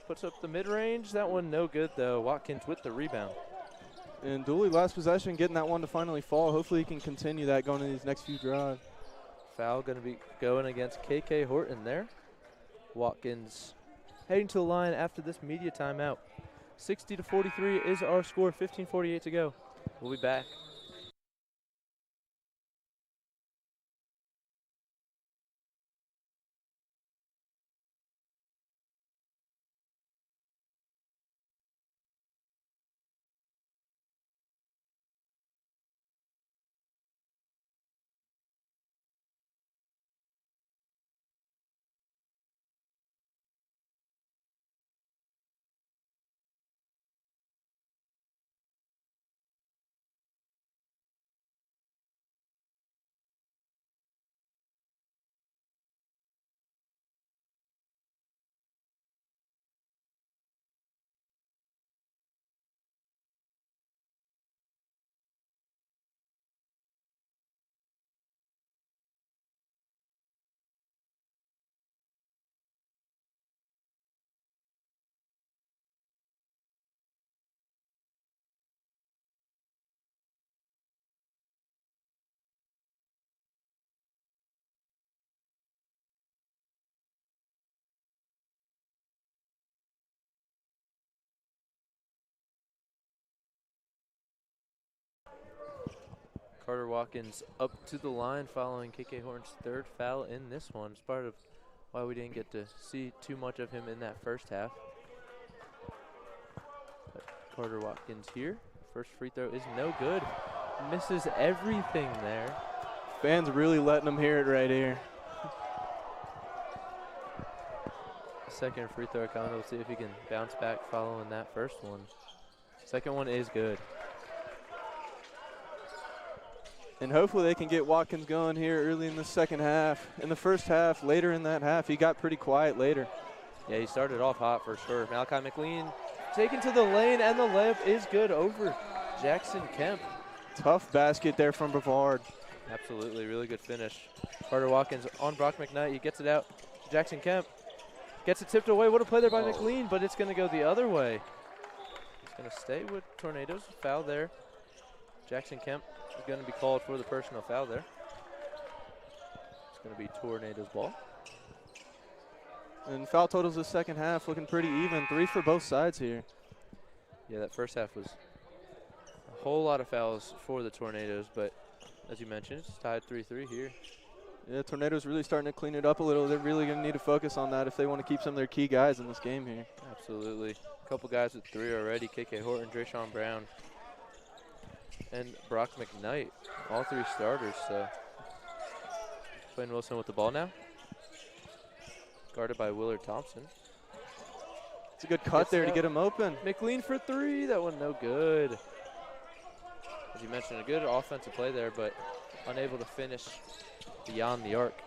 puts up the mid-range. That one no good, though. Watkins with the rebound. And Dooley, last possession, getting that one to finally fall. Hopefully he can continue that going in these next few drives. Foul going to be going against KK Horton there. Watkins heading to the line after this media timeout. 60-43 is our score, 15:48 to go. We'll be back. Carter Watkins up to the line following KK Horton's third foul in this one. It's part of why we didn't get to see too much of him in that first half. But Carter Watkins here. First free throw is no good. Misses everything there. Fans really letting him hear it right here. Second free throw coming. We'll see if he can bounce back following that first one. Second one is good. And hopefully they can get Watkins going here early in the second half. In the first half, later in that half, he got pretty quiet later. Yeah, he started off hot for sure. Malachi McLean taken to the lane, and the layup is good over Jackson Kemp. Tough basket there from Brevard. Absolutely, really good finish. Carter Watkins on Brock McKnight. He gets it out to Jackson Kemp. Gets it tipped away. What a play there by McLean, but it's going to go the other way. It's going to stay with Tornadoes. Foul there. Jackson Kemp is going to be called for the personal foul there. It's going to be Tornadoes ball. And foul totals the second half looking pretty even. 3 for both sides here. Yeah, that first half was a whole lot of fouls for the Tornadoes, but as you mentioned, it's tied 3-3 here. Yeah, Tornadoes really starting to clean it up a little. They're really going to need to focus on that if they want to keep some of their key guys in this game here. Absolutely. A couple guys with 3 already. KK Horton, Drayshawn Brown, and Brock McKnight. All 3 starters. So Quinn Wilson with the ball now. Guarded by Willard Thompson. It's a good cut there to get him open. McLean for 3. That one no good. As you mentioned, a good offensive play there, but unable to finish beyond the arc.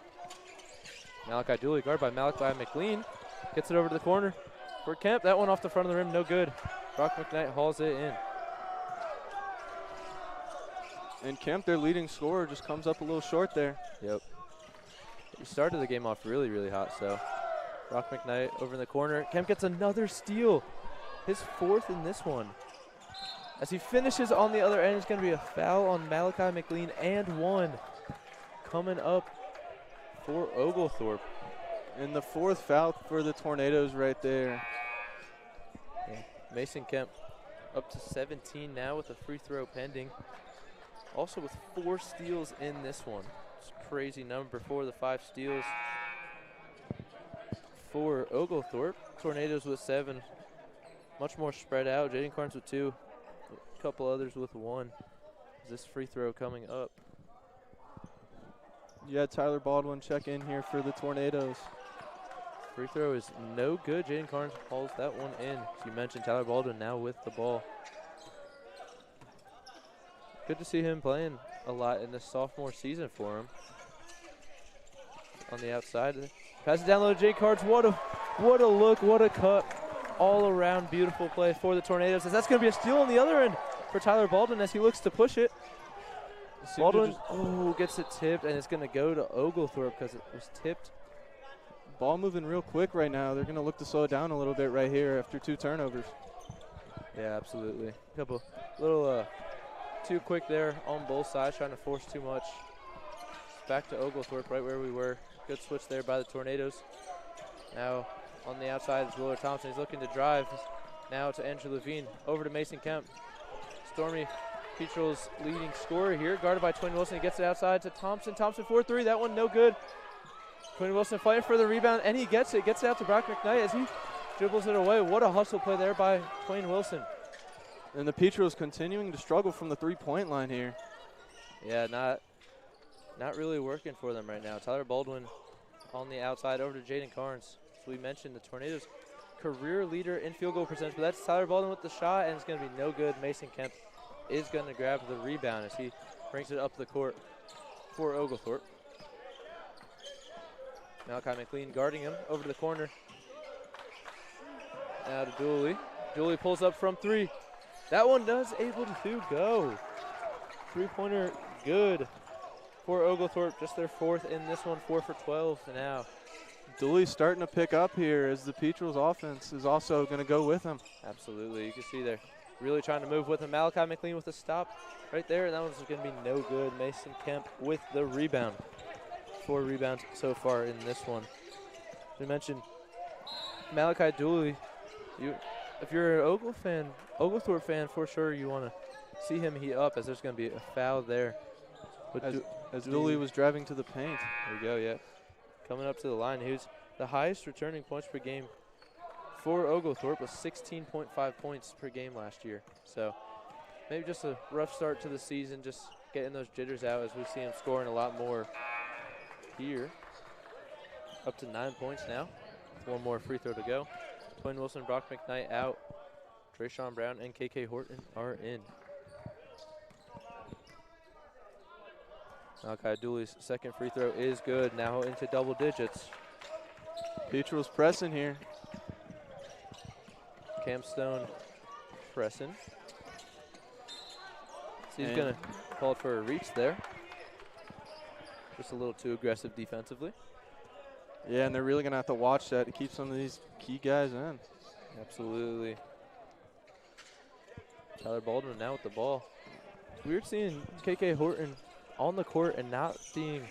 Malachi Dooley guarded by Malachi McLean. Gets it over to the corner for Kemp. That one off the front of the rim, no good. Brock McKnight hauls it in. And Kemp, their leading scorer, just comes up a little short there. Yep. He started the game off really, really hot, so Brock McKnight over in the corner. Kemp gets another steal, his 4th in this one. As he finishes on the other end, it's going to be a foul on Malachi McLean and 1 coming up for Oglethorpe. And the 4th foul for the Tornadoes right there. Yeah. Mason Kemp up to 17 now with a free throw pending. Also with 4 steals in this one. It's a crazy number for the 5 steals for Oglethorpe. Tornadoes with 7. Much more spread out. Jaden Carnes with 2. A couple others with 1. Is this free throw coming up? Yeah, Tyler Baldwin check in here for the Tornadoes. Free throw is no good. Jaden Carnes hauls that one in. As you mentioned, Tyler Baldwin now with the ball. Good to see him playing a lot in this sophomore season for him. On the outside. Pass it down low to Jay Cards. What a look, what a cut. All around beautiful play for the Tornadoes. As that's going to be a steal on the other end for Tyler Baldwin as he looks to push it. Baldwin gets it tipped, and it's going to go to Oglethorpe because it was tipped. Ball moving real quick right now. They're going to look to slow it down a little bit right here after 2 turnovers. Yeah, absolutely. Couple little too quick there on both sides, trying to force too much. Back to Oglethorpe right where we were. Good switch there by the Tornadoes. Now on the outside is Willer Thompson. He's looking to drive. Now to Andrew Levine. Over to Mason Kemp. Stormy Petrel's leading scorer here, guarded by Twin Wilson. He gets it outside to Thompson. Thompson 4-3. That one no good. Twin Wilson fighting for the rebound, and he gets it. Gets it out to Brock McKnight as he dribbles it away. What a hustle play there by Twin Wilson. And the Petrels continuing to struggle from the three-point line here. Yeah, not really working for them right now. Tyler Baldwin on the outside over to Jaden Carnes. As we mentioned, the Tornadoes' career leader in field goal percentage, but that's Tyler Baldwin with the shot, and it's going to be no good. Mason Kemp is going to grab the rebound as he brings it up the court for Oglethorpe. Malachi McLean guarding him over to the corner. Now to Dooley. Dooley pulls up from three. That one does able to go. Three-pointer good for Oglethorpe. Just their fourth in this one, 4 for 12 now. Dooley's starting to pick up here as the Petrels offense is also going to go with him. Absolutely. You can see they're really trying to move with him. Malachi McLean with the stop right there, and that one's going to be no good. Mason Kemp with the rebound. 4 rebounds so far in this one. We mentioned Malachi Dooley. If you're an Oglethorpe fan, for sure you want to see him heat up, as there's going to be a foul there. But As Dooley was driving to the paint. There we go, yeah. Coming up to the line. He was the highest returning points per game for Oglethorpe with 16.5 points per game last year. So maybe just a rough start to the season, just getting those jitters out as we see him scoring a lot more here. Up to 9 points now. With 1 more free throw to go. Twin Wilson, Brock McKnight out. Trayshawn Brown and KK Horton are in. Malachi Dooley's second free throw is good. Now into double digits. Petrels pressing here. Cam Stone pressing. So he's going to call for a reach there. Just a little too aggressive defensively. Yeah, and they're really going to have to watch that to keep some of these key guys in. Absolutely. Tyler Baldwin now with the ball. It's weird seeing KK Horton on the court and not being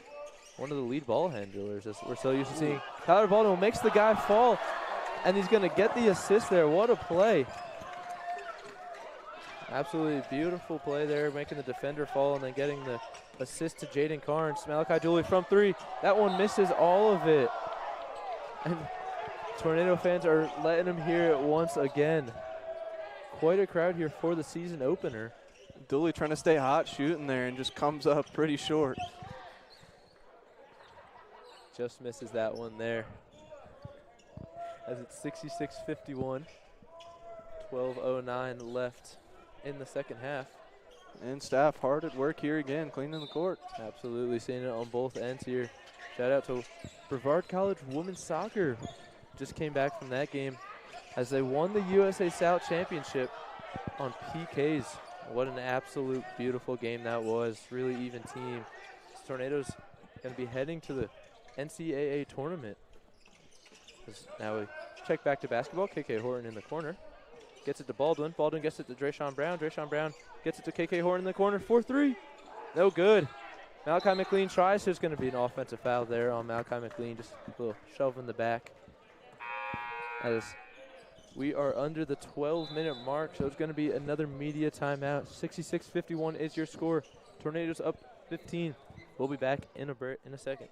one of the lead ball handlers, as we're so used to seeing. Tyler Baldwin makes the guy fall, and he's going to get the assist there. What a play. Absolutely beautiful play there, making the defender fall and then getting the assist to Jaden Carnes. Malachi Dooley from three. That one misses all of it. And Tornado fans are letting him hear it once again. Quite a crowd here for the season opener. Dooley trying to stay hot shooting there and just comes up pretty short. Just misses that one there. As it's 66-51. 12:09 left in the second half. And staff hard at work here again, cleaning the court. Absolutely, seeing it on both ends here. Shout out to Brevard College women's soccer. Just came back from that game as they won the USA South Championship on PKs. What an absolute beautiful game that was. Really even team. This Tornadoes going to be heading to the NCAA tournament. Now we check back to basketball. KK Horton in the corner. Gets it to Baldwin. Baldwin gets it to Drayshawn Brown. Drayshawn Brown gets it to KK Horton in the corner. 4-3. No good. Malachi McLean tries. There's going to be an offensive foul there on Malachi McLean. Just a little shove in the back. As we are under the 12-minute mark, so it's going to be another media timeout. 66-51 is your score. Tornadoes up 15. We'll be back in a second.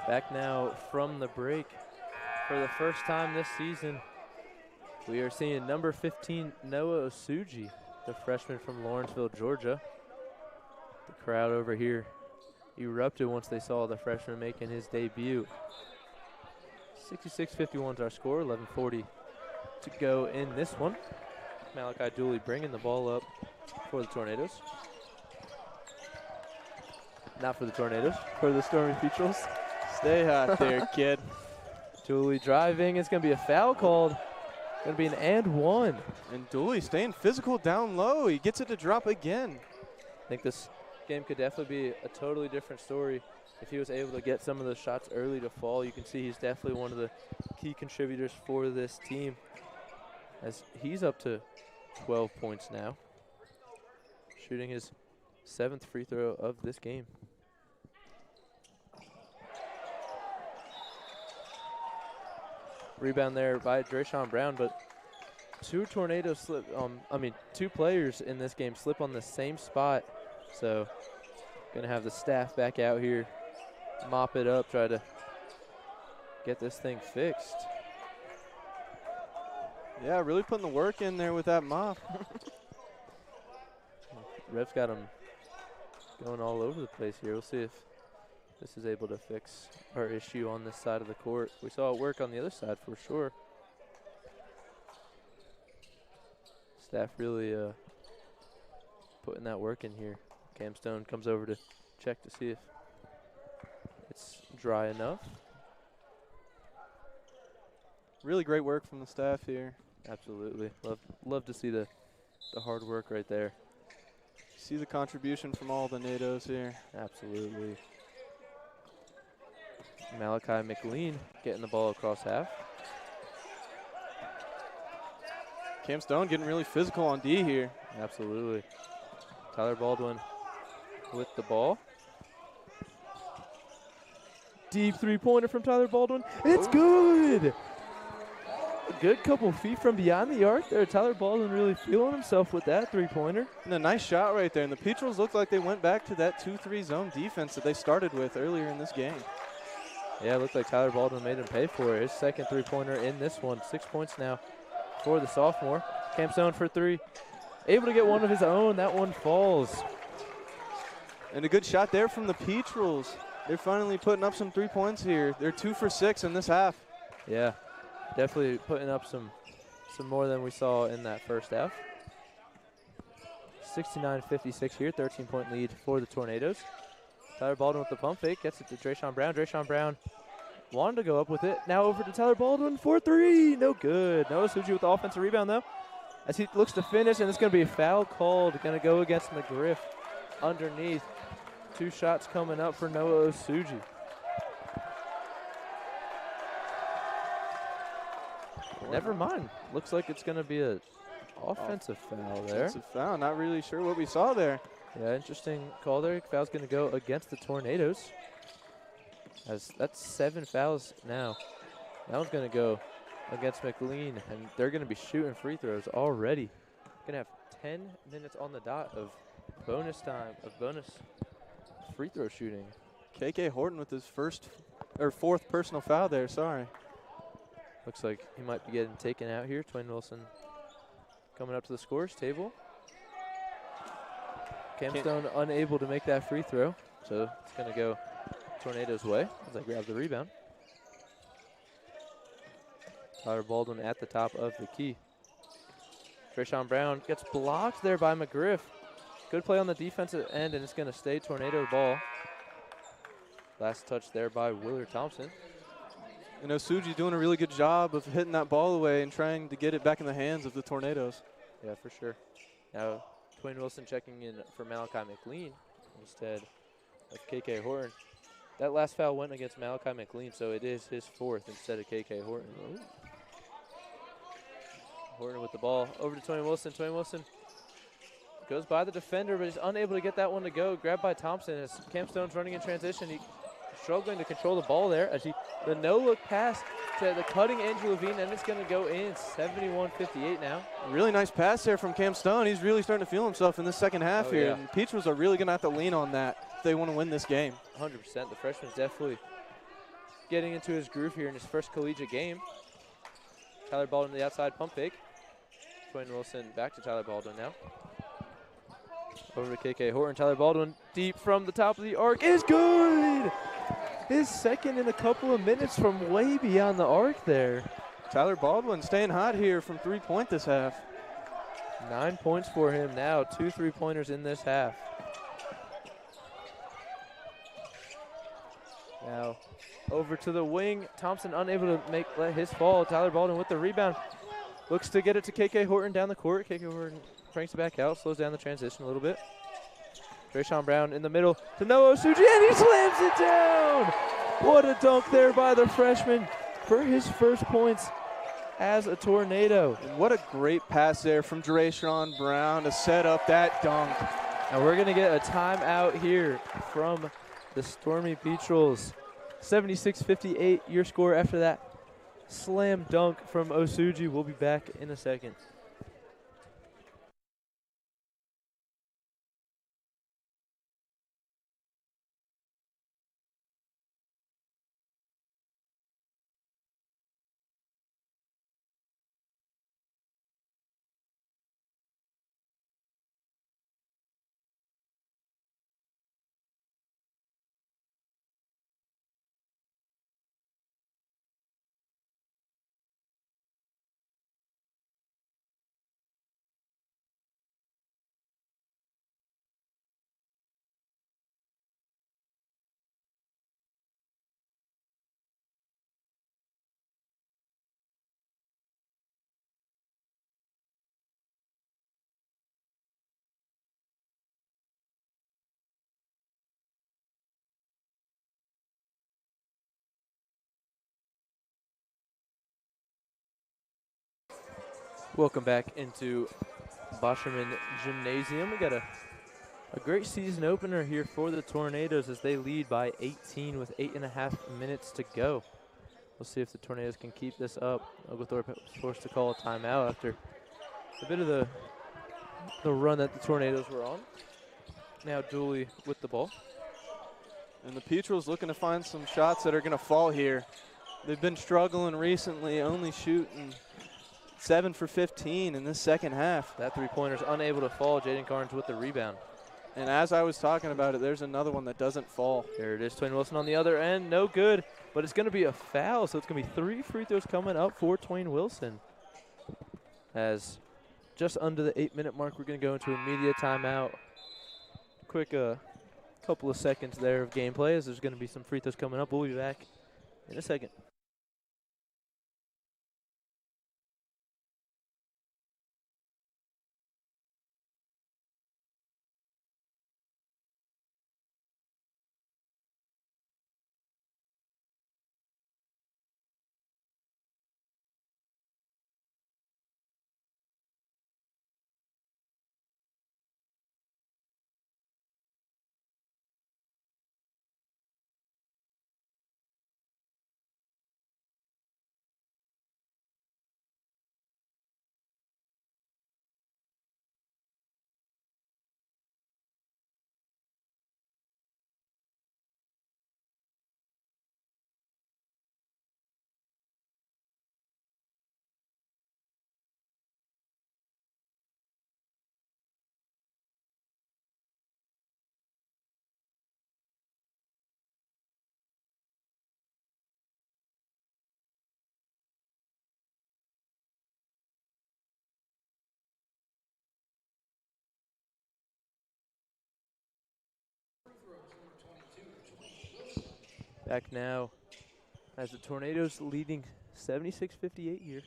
Back now from the break. For the first time this season, we are seeing number 15, Noah Osuji, the freshman from Lawrenceville, Georgia. The crowd over here erupted once they saw the freshman making his debut. 66-51 is our score, 11:40 to go in this one. Malachi Dooley bringing the ball up for the Tornadoes. Not for the Tornadoes, for the Stormy Petrels. Stay hot there, kid. Dooley driving. It's going to be a foul called. Going to be an and one. And Dooley staying physical down low. He gets it to drop again. I think this game could definitely be a totally different story if he was able to get some of those shots early to fall. You can see he's definitely one of the key contributors for this team, as he's up to 12 points now, shooting his 7th free throw of this game. Rebound there by Drayshawn Brown, but two Tornadoes slip. Two players in this game slip on the same spot. So, gonna have the staff back out here, mop it up, try to get this thing fixed. Yeah, really putting the work in there with that mop. Rev's got him going all over the place here. We'll see if this is able to fix our issue on this side of the court. We saw it work on the other side for sure. Staff really putting that work in here. Cam Stone comes over to check to see if it's dry enough. Really great work from the staff here. Absolutely. Love to see the hard work right there. See the contribution from all the NATOs here. Absolutely. Malachi McLean getting the ball across half. Cam Stone getting really physical on D here. Absolutely. Tyler Baldwin with the ball. Deep three-pointer from Tyler Baldwin. It's good. A good couple feet from beyond the arc there. Tyler Baldwin really feeling himself with that three-pointer. And a nice shot right there. And the Petrels looked like they went back to that 2-3 zone defense that they started with earlier in this game. Yeah, it looked like Tyler Baldwin made him pay for it. His second three-pointer in this one. 6 points now for the sophomore. Cam Stone for three. Able to get one of his own. That one falls. And a good shot there from the Petrels. They're finally putting up some 3 points here. They're 2 for 6 in this half. Yeah, definitely putting up some more than we saw in that first half. 69-56 here, 13-point lead for the Tornadoes. Tyler Baldwin with the pump fake, gets it to Drayshawn Brown. Drayshawn Brown wanted to go up with it. Now over to Tyler Baldwin for three. No good. Noah Suji with the offensive rebound, though, as he looks to finish, and it's going to be a foul called. Going to go against McGriff underneath. 2 shots coming up for Noah Osuji. Never mind. Looks like it's going to be an offensive foul there. Offensive foul. Not really sure what we saw there. Yeah, interesting call there. Foul's going to go against the Tornadoes. As that's 7 fouls now. That one's going to go against McLean, and they're going to be shooting free throws already. Going to have 10 minutes on the dot of bonus time, of bonus free throw shooting. KK Horton with his fourth personal foul there, sorry. Looks like he might be getting taken out here. Twain Wilson coming up to the scores table. Cam Stone unable to make that free throw, so it's going to go Tornadoes' way as I grab the rebound. Tyler Baldwin at the top of the key. Drayshawn Brown gets blocked there by McGriff. Good play on the defensive end, and it's going to stay Tornado ball. Last touch there by Willard Thompson. And Osuji doing a really good job of hitting that ball away and trying to get it back in the hands of the Tornadoes. Yeah, for sure. Now, Twain Wilson checking in for Malachi McLean instead of KK Horton. That last foul went against Malachi McLean, so it is his 4th instead of KK Horton. Ooh. Horton with the ball over to Twain Wilson. Twain Wilson goes by the defender, but he's unable to get that one to go. Grabbed by Thompson as Cam Stone's running in transition. He's struggling to control the ball there as the no-look pass to the cutting Andrew Levine, and it's going to go in. 71-58 now. Really nice pass there from Cam Stone. He's really starting to feel himself in this second half here. Yeah. And Petrels are really going to have to lean on that if they want to win this game. 100%. The freshman's definitely getting into his groove here in his first collegiate game. Tyler Baldwin to the outside pump fake. Twain Wilson back to Tyler Baldwin now. Over to KK Horton. Tyler Baldwin deep from the top of the arc is good. His second in a couple of minutes from way beyond the arc there. Tyler Baldwin staying hot here from 3-point this half. 9 points for him now. 2 3-pointers in this half. Now over to the wing. Thompson unable to let his fall. Tyler Baldwin with the rebound. Looks to get it to KK Horton down the court. KK Horton cranks it back out, slows down the transition a little bit. Trayshawn Brown in the middle to Noah Osuji, and he slams it down! What a dunk there by the freshman for his first points as a Tornado. And what a great pass there from Trayshawn Brown to set up that dunk. And we're going to get a timeout here from the Stormy Petrels. 76-58, your score after that slam dunk from Osuji. We'll be back in a second. Welcome back into Bosherman Gymnasium. We got a great season opener here for the Tornadoes as they lead by 18 with 8.5 minutes to go. We'll see if the Tornadoes can keep this up. Oglethorpe was forced to call a timeout after a bit of the run that the Tornadoes were on. Now Dooley with the ball. And the Petrels looking to find some shots that are going to fall here. They've been struggling recently, only shooting 7 for 15 in this second half. That three-pointer's unable to fall. Jaden Carnes with the rebound. And as I was talking about it, there's another one that doesn't fall. There it is, Twain Wilson on the other end. No good, but it's going to be a foul, so it's going to be 3 free throws coming up for Twain Wilson. As just under the 8-minute mark, we're going to go into a media timeout. Quick couple of seconds there of gameplay as there's going to be some free throws coming up. We'll be back in a second. Back now as the Tornadoes leading 76-58 here.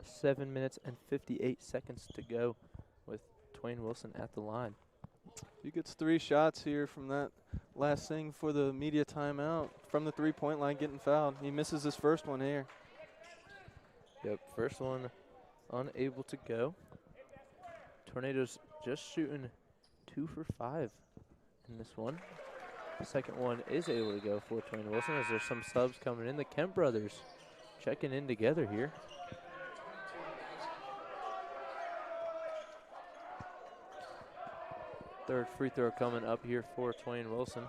7 minutes and 58 seconds to go with Twain Wilson at the line. He gets 3 shots here from that last thing for the media timeout from the 3-point line getting fouled. He misses his first one here. Yep, first one unable to go. Tornadoes just shooting 2 for 5 in this one. The second one is able to go for Twain Wilson as there's some subs coming in. The Kemp brothers checking in together here. Third free throw coming up here for Twain Wilson.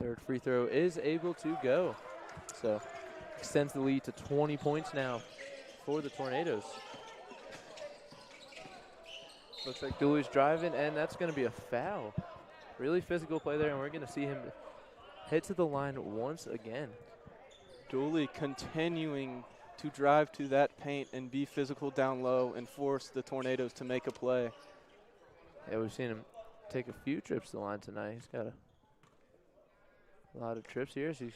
Third free throw is able to go. So extends the lead to 20 points now for the Tornadoes. Looks like Dooley's driving, and that's going to be a foul. Really physical play there, and we're going to see him head to the line once again. Dooley continuing to drive to that paint and be physical down low and force the Tornadoes to make a play. Yeah, we've seen him take a few trips to the line tonight. He's got a lot of trips here. So he's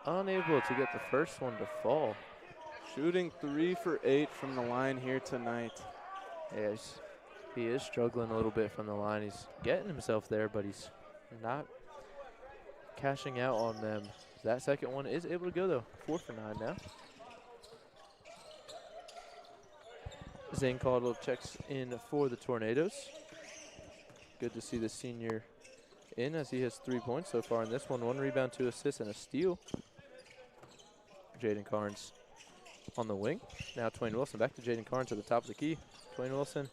unable to get the first one to fall. Shooting 3 for 8 from the line here tonight. Yeah, he is struggling a little bit from the line. He's getting himself there, but he's not cashing out on them. That second one is able to go, though. 4 for 9 now. Zane Caldwell checks in for the Tornadoes. Good to see the senior in as he has 3 points so far in this one. 1 rebound, 2 assists, and a steal. Jaden Carnes on the wing. Now Twain Wilson back to Jaden Carnes at the top of the key. Twain Wilson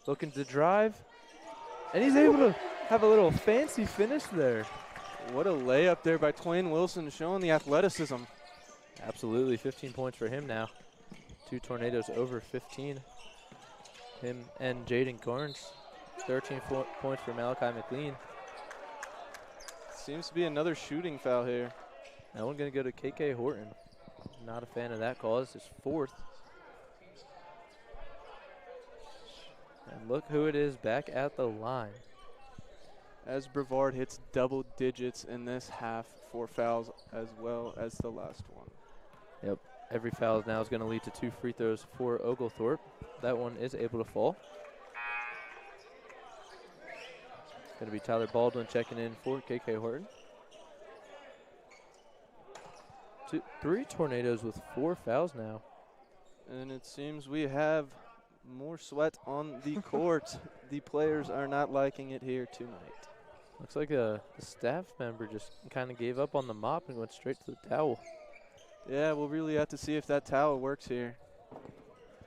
looking to drive. And he's able to have a little fancy finish there. What a layup there by Twain Wilson, showing the athleticism. Absolutely, 15 points for him now. 2 Tornadoes over 15. Him and Jaden Carnes. 13 points for Malachi McLean. Seems to be another shooting foul here. That one going to go to KK Horton. Not a fan of that call. This is 4th. And look who it is back at the line. As Brevard hits double digits in this half, 4 fouls as well as the last one. Yep, every foul now is going to lead to 2 free throws for Oglethorpe. That one is able to fall. Going to be Tyler Baldwin checking in for KK Horton. 3 Tornadoes with 4 fouls now. And it seems we have more sweat on the court. The players are not liking it here tonight. Looks like a staff member just kind of gave up on the mop and went straight to the towel. Yeah, we'll really have to see if that towel works here.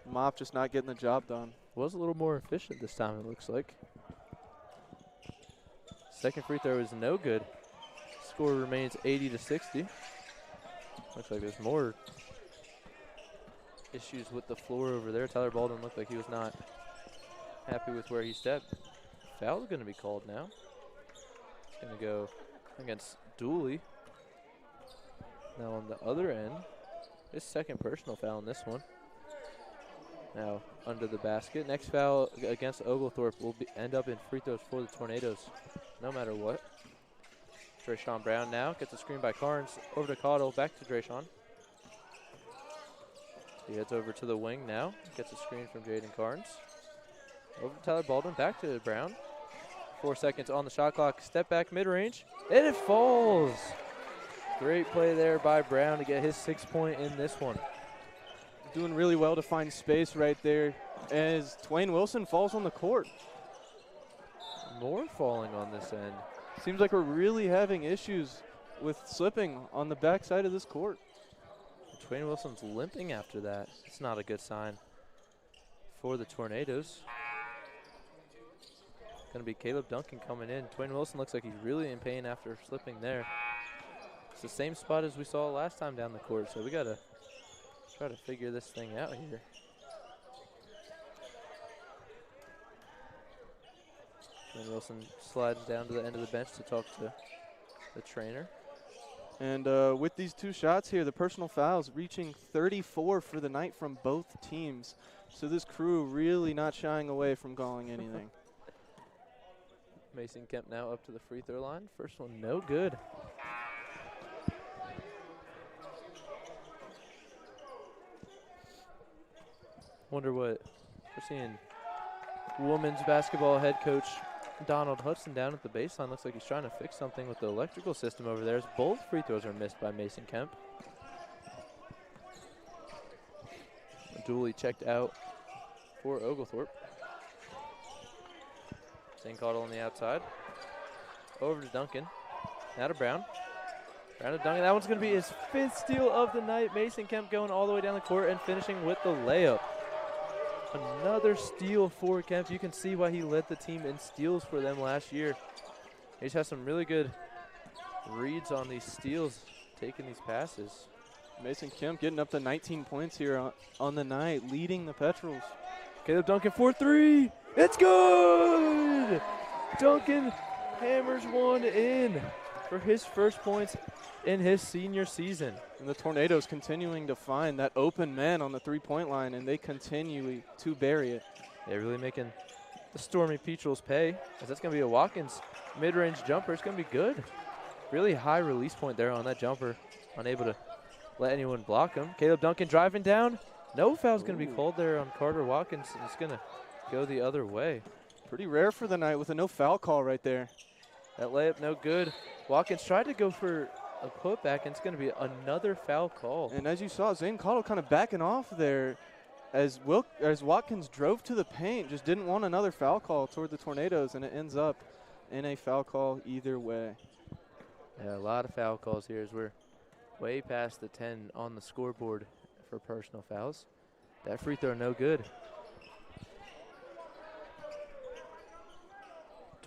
Mop just not getting the job done. Was a little more efficient this time, it looks like. Second free throw is no good. Score remains 80-60. Looks like there's more issues with the floor over there. Tyler Baldwin looked like he was not happy with where he stepped. Foul is going to be called now. It's going to go against Dooley. Now on the other end, his second personal foul in this one. Now under the basket. Next foul against Oglethorpe will end up in free throws for the Tornadoes, no matter what. Drayshawn Brown now gets a screen by Carnes. Over to Caudill, back to Drayshawn. He heads over to the wing now. Gets a screen from Jaden Carnes. Over to Tyler Baldwin, back to Brown. 4 seconds on the shot clock. Step back mid-range, and it falls. Great play there by Brown to get his 6th point in this one. Doing really well to find space right there as Twain Wilson falls on the court. More falling on this end. Seems like we're really having issues with slipping on the backside of this court. Twain Wilson's limping after that. It's not a good sign for the Tornadoes. Going to be Caleb Duncan coming in. Twain Wilson looks like he's really in pain after slipping there. It's the same spot as we saw last time down the court, so we got to try to figure this thing out here. Twain Wilson slides down to the end of the bench to talk to the trainer. And with these 2 shots here, the personal fouls reaching 34 for the night from both teams. So this crew really not shying away from calling anything. Mason Kemp now up to the free throw line. First one, no good. Wonder what we're seeing. Women's basketball head coach Donald Hudson down at the baseline. Looks like he's trying to fix something with the electrical system over there as both free throws are missed by Mason Kemp. Dooley checked out for Oglethorpe. St. Caudill on the outside. Over to Duncan. Now to Brown. Brown to Duncan. That one's going to be his 5th steal of the night. Mason Kemp going all the way down the court and finishing with the layup. Another steal for Kemp. You can see why he led the team in steals for them last year. He just has some really good reads on these steals, taking these passes. Mason Kemp getting up to 19 points here on the night, leading the Petrels. Caleb Duncan 4-3. It's good! Duncan hammers one in for his first points in his senior season. And the Tornadoes continuing to find that open man on the three-point line, and they continue to bury it. They're really making the Stormy Petrels pay, as that's going to be a Watkins mid-range jumper. It's going to be good. Really high release point there on that jumper. Unable to let anyone block him. Caleb Duncan driving down. No foul's going to be called there on Carter Watkins. It's going to go the other way. Pretty rare for the night with a no foul call right there. That layup no good. Watkins tried to go for a putback, and it's going to be another foul call. And as you saw, Zane Cottle kind of backing off there as Watkins drove to the paint, just didn't want another foul call toward the Tornadoes, and it ends up in a foul call either way. Yeah, a lot of foul calls here as we're way past the 10 on the scoreboard for personal fouls. That free throw no good.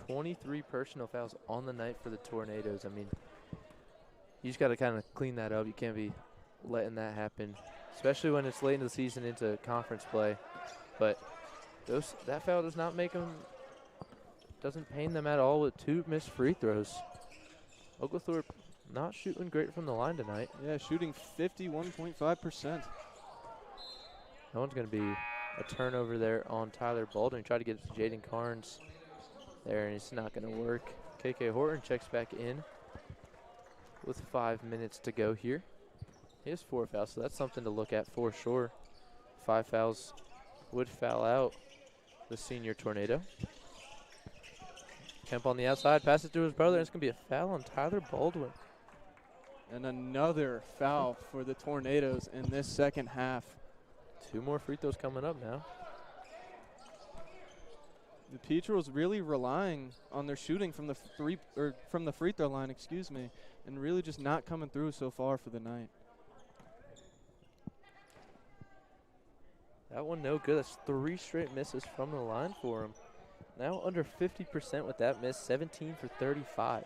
23 personal fouls on the night for the Tornadoes. I mean, you just got to kind of clean that up. You can't be letting that happen, especially when it's late in the season into conference play. But that foul does not make them, doesn't pain them at all with 2 missed free throws. Oglethorpe not shooting great from the line tonight. Yeah, shooting 51.5%. That one's going to be a turnover there on Tyler Baldwin. Try to get it to Jaden Carnes there, and it's not going to work. KK Horton checks back in with 5 minutes to go here. He has 4 fouls, so that's something to look at for sure. 5 fouls would foul out the senior Tornado. Kemp on the outside, pass it to his brother, and it's going to be a foul on Tyler Baldwin. And another foul for the Tornadoes in this second half. 2 more free throws coming up now. The Petrels really relying on their shooting from the free throw line, and really just not coming through so far for the night. That one no good. That's 3 straight misses from the line for him. Now under 50% with that miss, 17 for 35.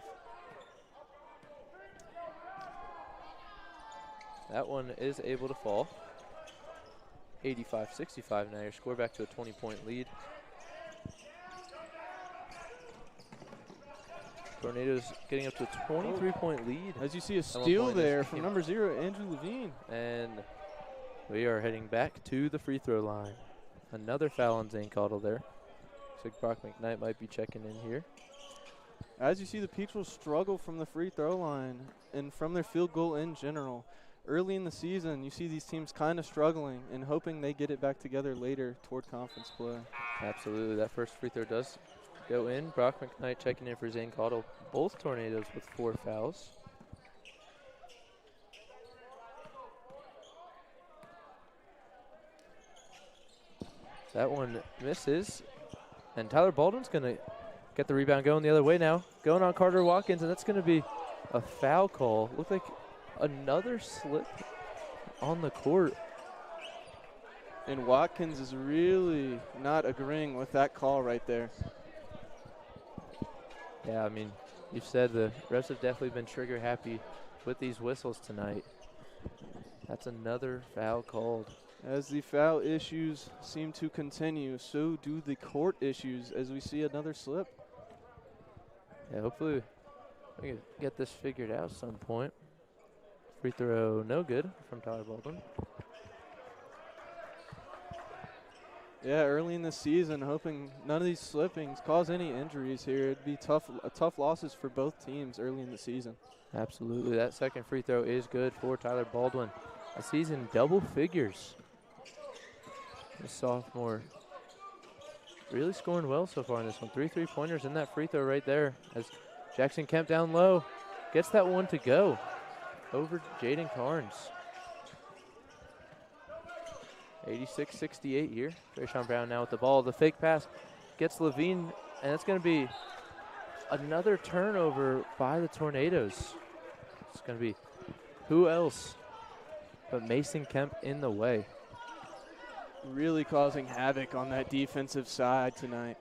That one is able to fall. 85-65 now. Your score back to a 20-point lead. Tornadoes getting up to a 23-point lead. As you see a steal there from number 0, Andrew Levine. And we are heading back to the free throw line. Another foul on Zane Cottle there. Looks like Brock McKnight might be checking in here. As you see the Petrels struggle from the free throw line and from their field goal in general. Early in the season, you see these teams kind of struggling and hoping they get it back together later toward conference play. Absolutely. That first free throw does go in. Brock McKnight checking in for Zane Cottle. Both Tornadoes with 4 fouls. That one misses. And Tyler Baldwin's going to get the rebound going the other way now. Going on Carter Watkins, and that's going to be a foul call. Looked like another slip on the court. And Watkins is really not agreeing with that call right there. Yeah, I mean, you've said the refs have definitely been trigger happy with these whistles tonight. That's another foul called. As the foul issues seem to continue, so do the court issues as we see another slip. Yeah, hopefully we can get this figured out at some point. Free throw no good from Tyler Baldwin. Yeah, early in the season, hoping none of these slippings cause any injuries here. It'd be tough losses for both teams early in the season. Absolutely. That second free throw is good for Tyler Baldwin. A season double figures. The sophomore really scoring well so far in this one. 3 3-pointers in that free throw right there as Jackson Kemp down low gets that one to go over Jaden Carnes. 86-68 here. Trayshawn Brown now with the ball. The fake pass gets Levine, and it's going to be another turnover by the Tornadoes. It's going to be who else but Mason Kemp in the way. Really causing havoc on that defensive side tonight.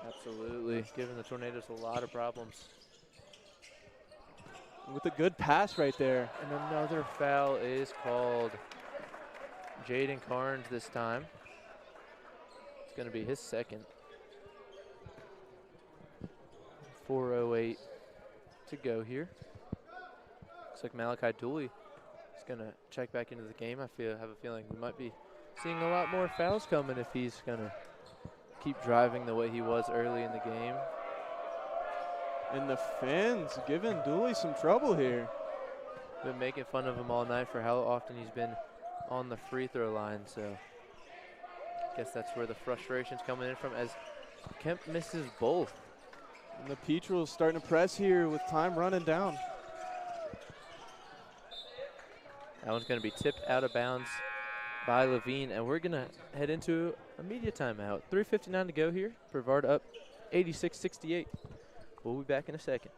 Absolutely, giving the Tornadoes a lot of problems. With a good pass right there. And another foul is called. Jaden Carnes this time. It's going to be his second. 4:08 to go here. Looks like Malachi Dooley is going to check back into the game. I have a feeling we might be seeing a lot more fouls coming if he's going to keep driving the way he was early in the game. And the fans giving Dooley some trouble here. Been making fun of him all night for how often he's been on the free throw line, so I guess that's where the frustration's coming in from as Kemp misses both. And the Petrels starting to press here with time running down. That one's going to be tipped out of bounds by Levine, and we're going to head into a media timeout. 3:59 to go here. Brevard up 86-68. We'll be back in a second.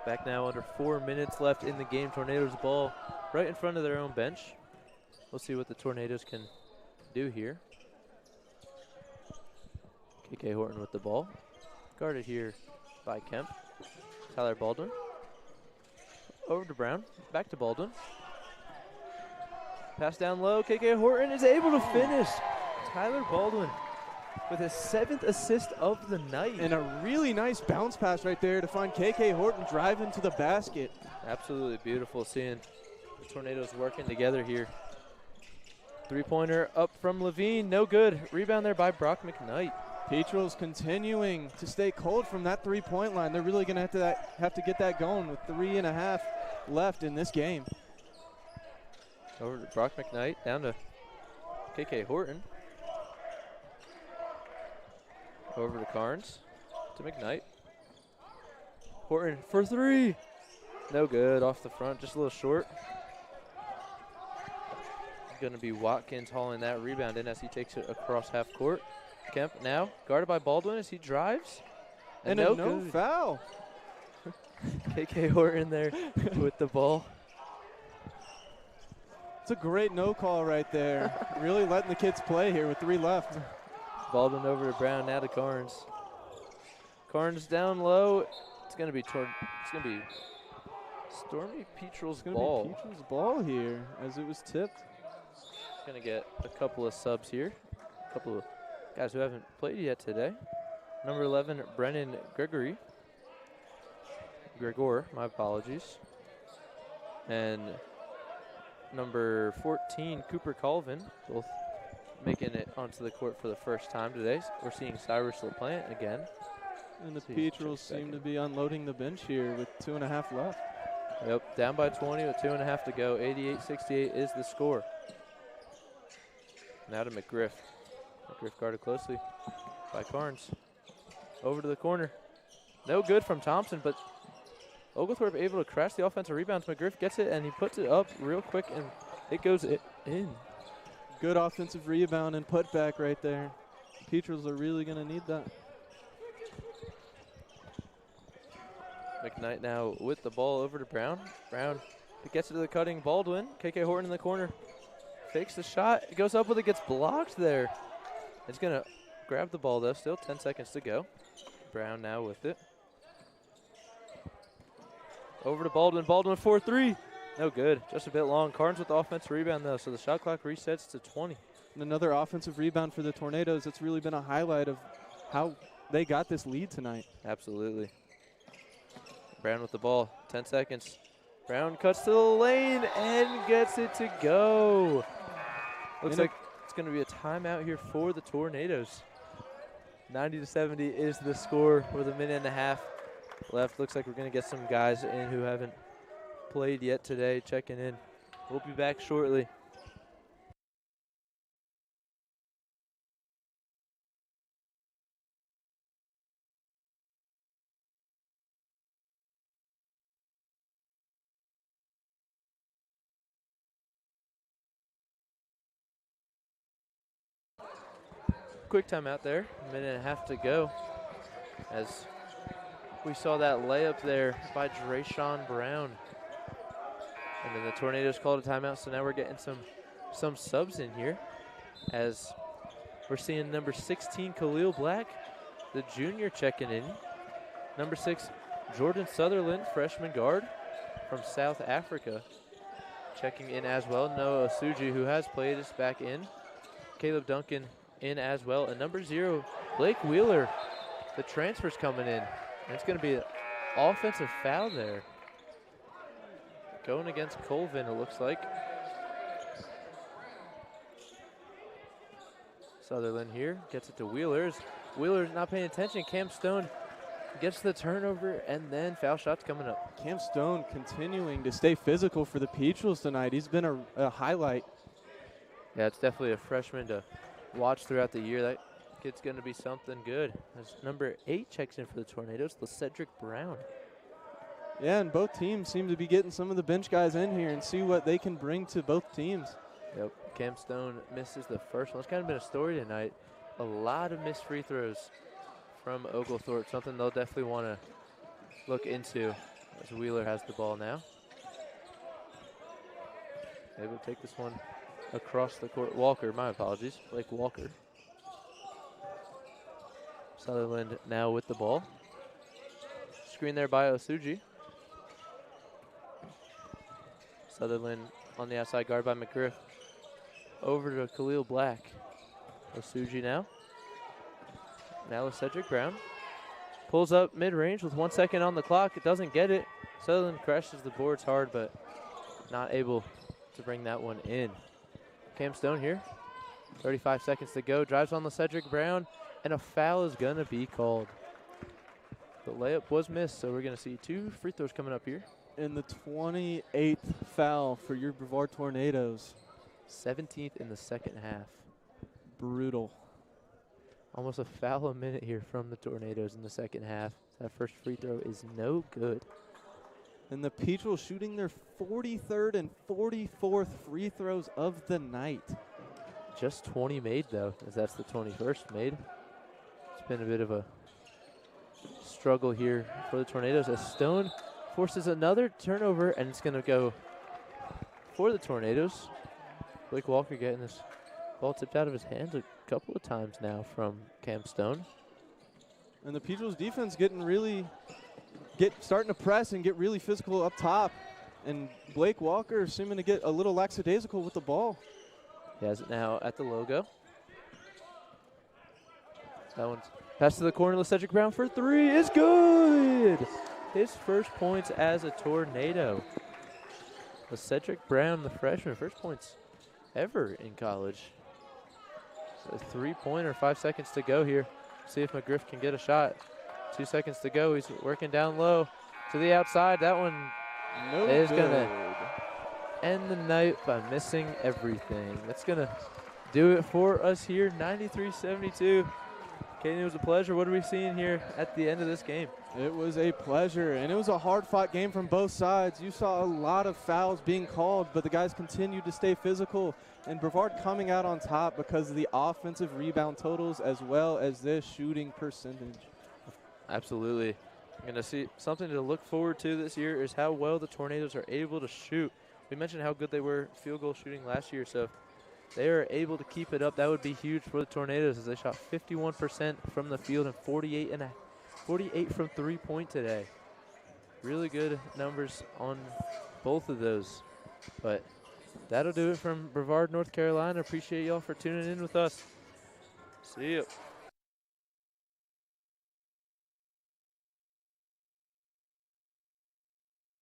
Back now, under 4 minutes left in the game. Tornadoes ball right in front of their own bench. We'll see what the Tornadoes can do here. KK Horton with the ball. Guarded here by Kemp. Tyler Baldwin. Over to Brown. Back to Baldwin. Pass down low. KK Horton is able to finish. Tyler Baldwin with his 7th assist of the night. And a really nice bounce pass right there to find KK Horton driving to the basket. Absolutely beautiful seeing the Tornadoes working together here. Three-pointer up from Levine, no good. Rebound there by Brock McKnight. Petrels continuing to stay cold from that three-point line. They're really going to have to get that going with 3.5 left in this game. Over to Brock McKnight, down to KK Horton. Over to Carnes, to McKnight. Horton for three. No good, off the front, just a little short. Going to be Watkins hauling that rebound in as he takes it across half court. Kemp now guarded by Baldwin as he drives. And no foul. KK Horton there with the ball. It's a great no call right there. Really letting the kids play here with 3 left. Baldwin over to Brown, now to Carnes. Carnes down low. It's going to be Stormy Petrel's ball. Petrel's ball here as it was tipped. Going to get a couple of subs here. A couple of guys who haven't played yet today. Number 11, Brennan Gregor, my apologies. And number 14, Cooper Colvin, both making it onto the court for the first time today. We're seeing Cyrus LaPlante again. And the Petrels seem to be unloading the bench here with 2.5 left. Yep, down by 20 with 2.5 to go. 88-68 is the score. Now to McGriff. McGriff guarded closely by Carnes. Over to the corner. No good from Thompson, but Oglethorpe able to crash the offensive rebounds. McGriff gets it, and he puts it up real quick, and it goes in. Good offensive rebound and putback right there. Petrels are really going to need that. McKnight now with the ball over to Brown. Brown gets it to the cutting Baldwin. KK Horton in the corner. Fakes the shot. It goes up with it, gets blocked there. It's going to grab the ball, though. Still 10 seconds to go. Brown now with it. Over to Baldwin. Baldwin 4-3. No good. Just a bit long. Carnes with the offensive rebound, though, so the shot clock resets to 20. And another offensive rebound for the Tornadoes. It's really been a highlight of how they got this lead tonight. Absolutely. Brown with the ball. 10 seconds. Brown cuts to the lane and gets it to go. Looks like it's going to be a timeout here for the Tornadoes. 90-70 is the score with a minute and a half left. Looks like we're going to get some guys in who haven't played yet today checking in. We'll be back shortly. Quick timeout there, a minute and a half to go, as we saw that layup there by Drayshawn Brown. And then the Tornadoes called a timeout, so now we're getting some subs in here, as we're seeing number 16, Khalil Black, the junior, checking in. Number 6, Jordan Sutherland, freshman guard from South Africa, checking in as well. Noah Asuji, who has played, is back in. Caleb Duncan in as well. And number 0, Blake Wheeler, the transfer's coming in. And it's going to be an offensive foul there. Going against Colvin, it looks like. Sutherland here gets it to Wheeler. Wheeler's not paying attention. Cam Stone gets the turnover, and then foul shots coming up. Cam Stone continuing to stay physical for the Peatrels tonight. He's been a highlight. Yeah, it's definitely a freshman to watch throughout the year. That kid's going to be something good. As number 8 checks in for the Tornadoes, Cedric Brown. Yeah, and both teams seem to be getting some of the bench guys in here and see what they can bring to both teams. Yep, Cam Stone misses the first one. It's kind of been a story tonight. A lot of missed free throws from Oglethorpe, something they'll definitely want to look into, as Wheeler has the ball now. Able to take this one across the court. Walker, my apologies, Blake Walker. Sutherland now with the ball. Screen there by Osuji. Sutherland on the outside, guard by McGriff. Over to Khalil Black. Osuji now. Now with Cedric Brown. Pulls up mid-range with 1 second on the clock. It doesn't get it. Sutherland crashes the boards hard, but not able to bring that one in. Cam Stone here. 35 seconds to go. Drives on the Cedric Brown, and a foul is going to be called. The layup was missed, so we're going to see 2 free throws coming up here. And the 28th foul for your Brevard Tornadoes. 17th in the second half. Brutal. Almost a foul a minute here from the Tornadoes in the second half. That first free throw is no good. And the Peatrels shooting their 43rd and 44th free throws of the night. Just 20 made, though, as that's the 21st made. It's been a bit of a struggle here for the Tornadoes, as Stone forces another turnover, and it's going to go for the Tornadoes. Blake Walker getting this ball tipped out of his hands a couple of times now from Cam Stone. And the Peatrels defense starting to press and get really physical up top. And Blake Walker seeming to get a little lackadaisical with the ball. He has it now at the logo. That one's passed to the corner. Cedric Brown for 3 is good. His first points as a Tornado. Cedric Brown, the freshman, first points ever in college. So 3-pointer, 5 seconds to go here. See if McGriff can get a shot. 2 seconds to go. He's working down low to the outside. That one is going to end the night by missing everything. That's going to do it for us here, 93-72. Kaden, it was a pleasure. What are we seeing here at the end of this game? It was a pleasure, and it was a hard-fought game from both sides. You saw a lot of fouls being called, but the guys continued to stay physical, and Brevard coming out on top because of the offensive rebound totals as well as this shooting percentage. Absolutely. I'm going to see something to look forward to this year is how well the Tornadoes are able to shoot. We mentioned how good they were field goal shooting last year, so if they are able to keep it up, that would be huge for the Tornadoes, as they shot 51% from the field and 48 from 3-point today. Really good numbers on both of those. But that'll do it from Brevard, North Carolina. Appreciate y'all for tuning in with us. See ya.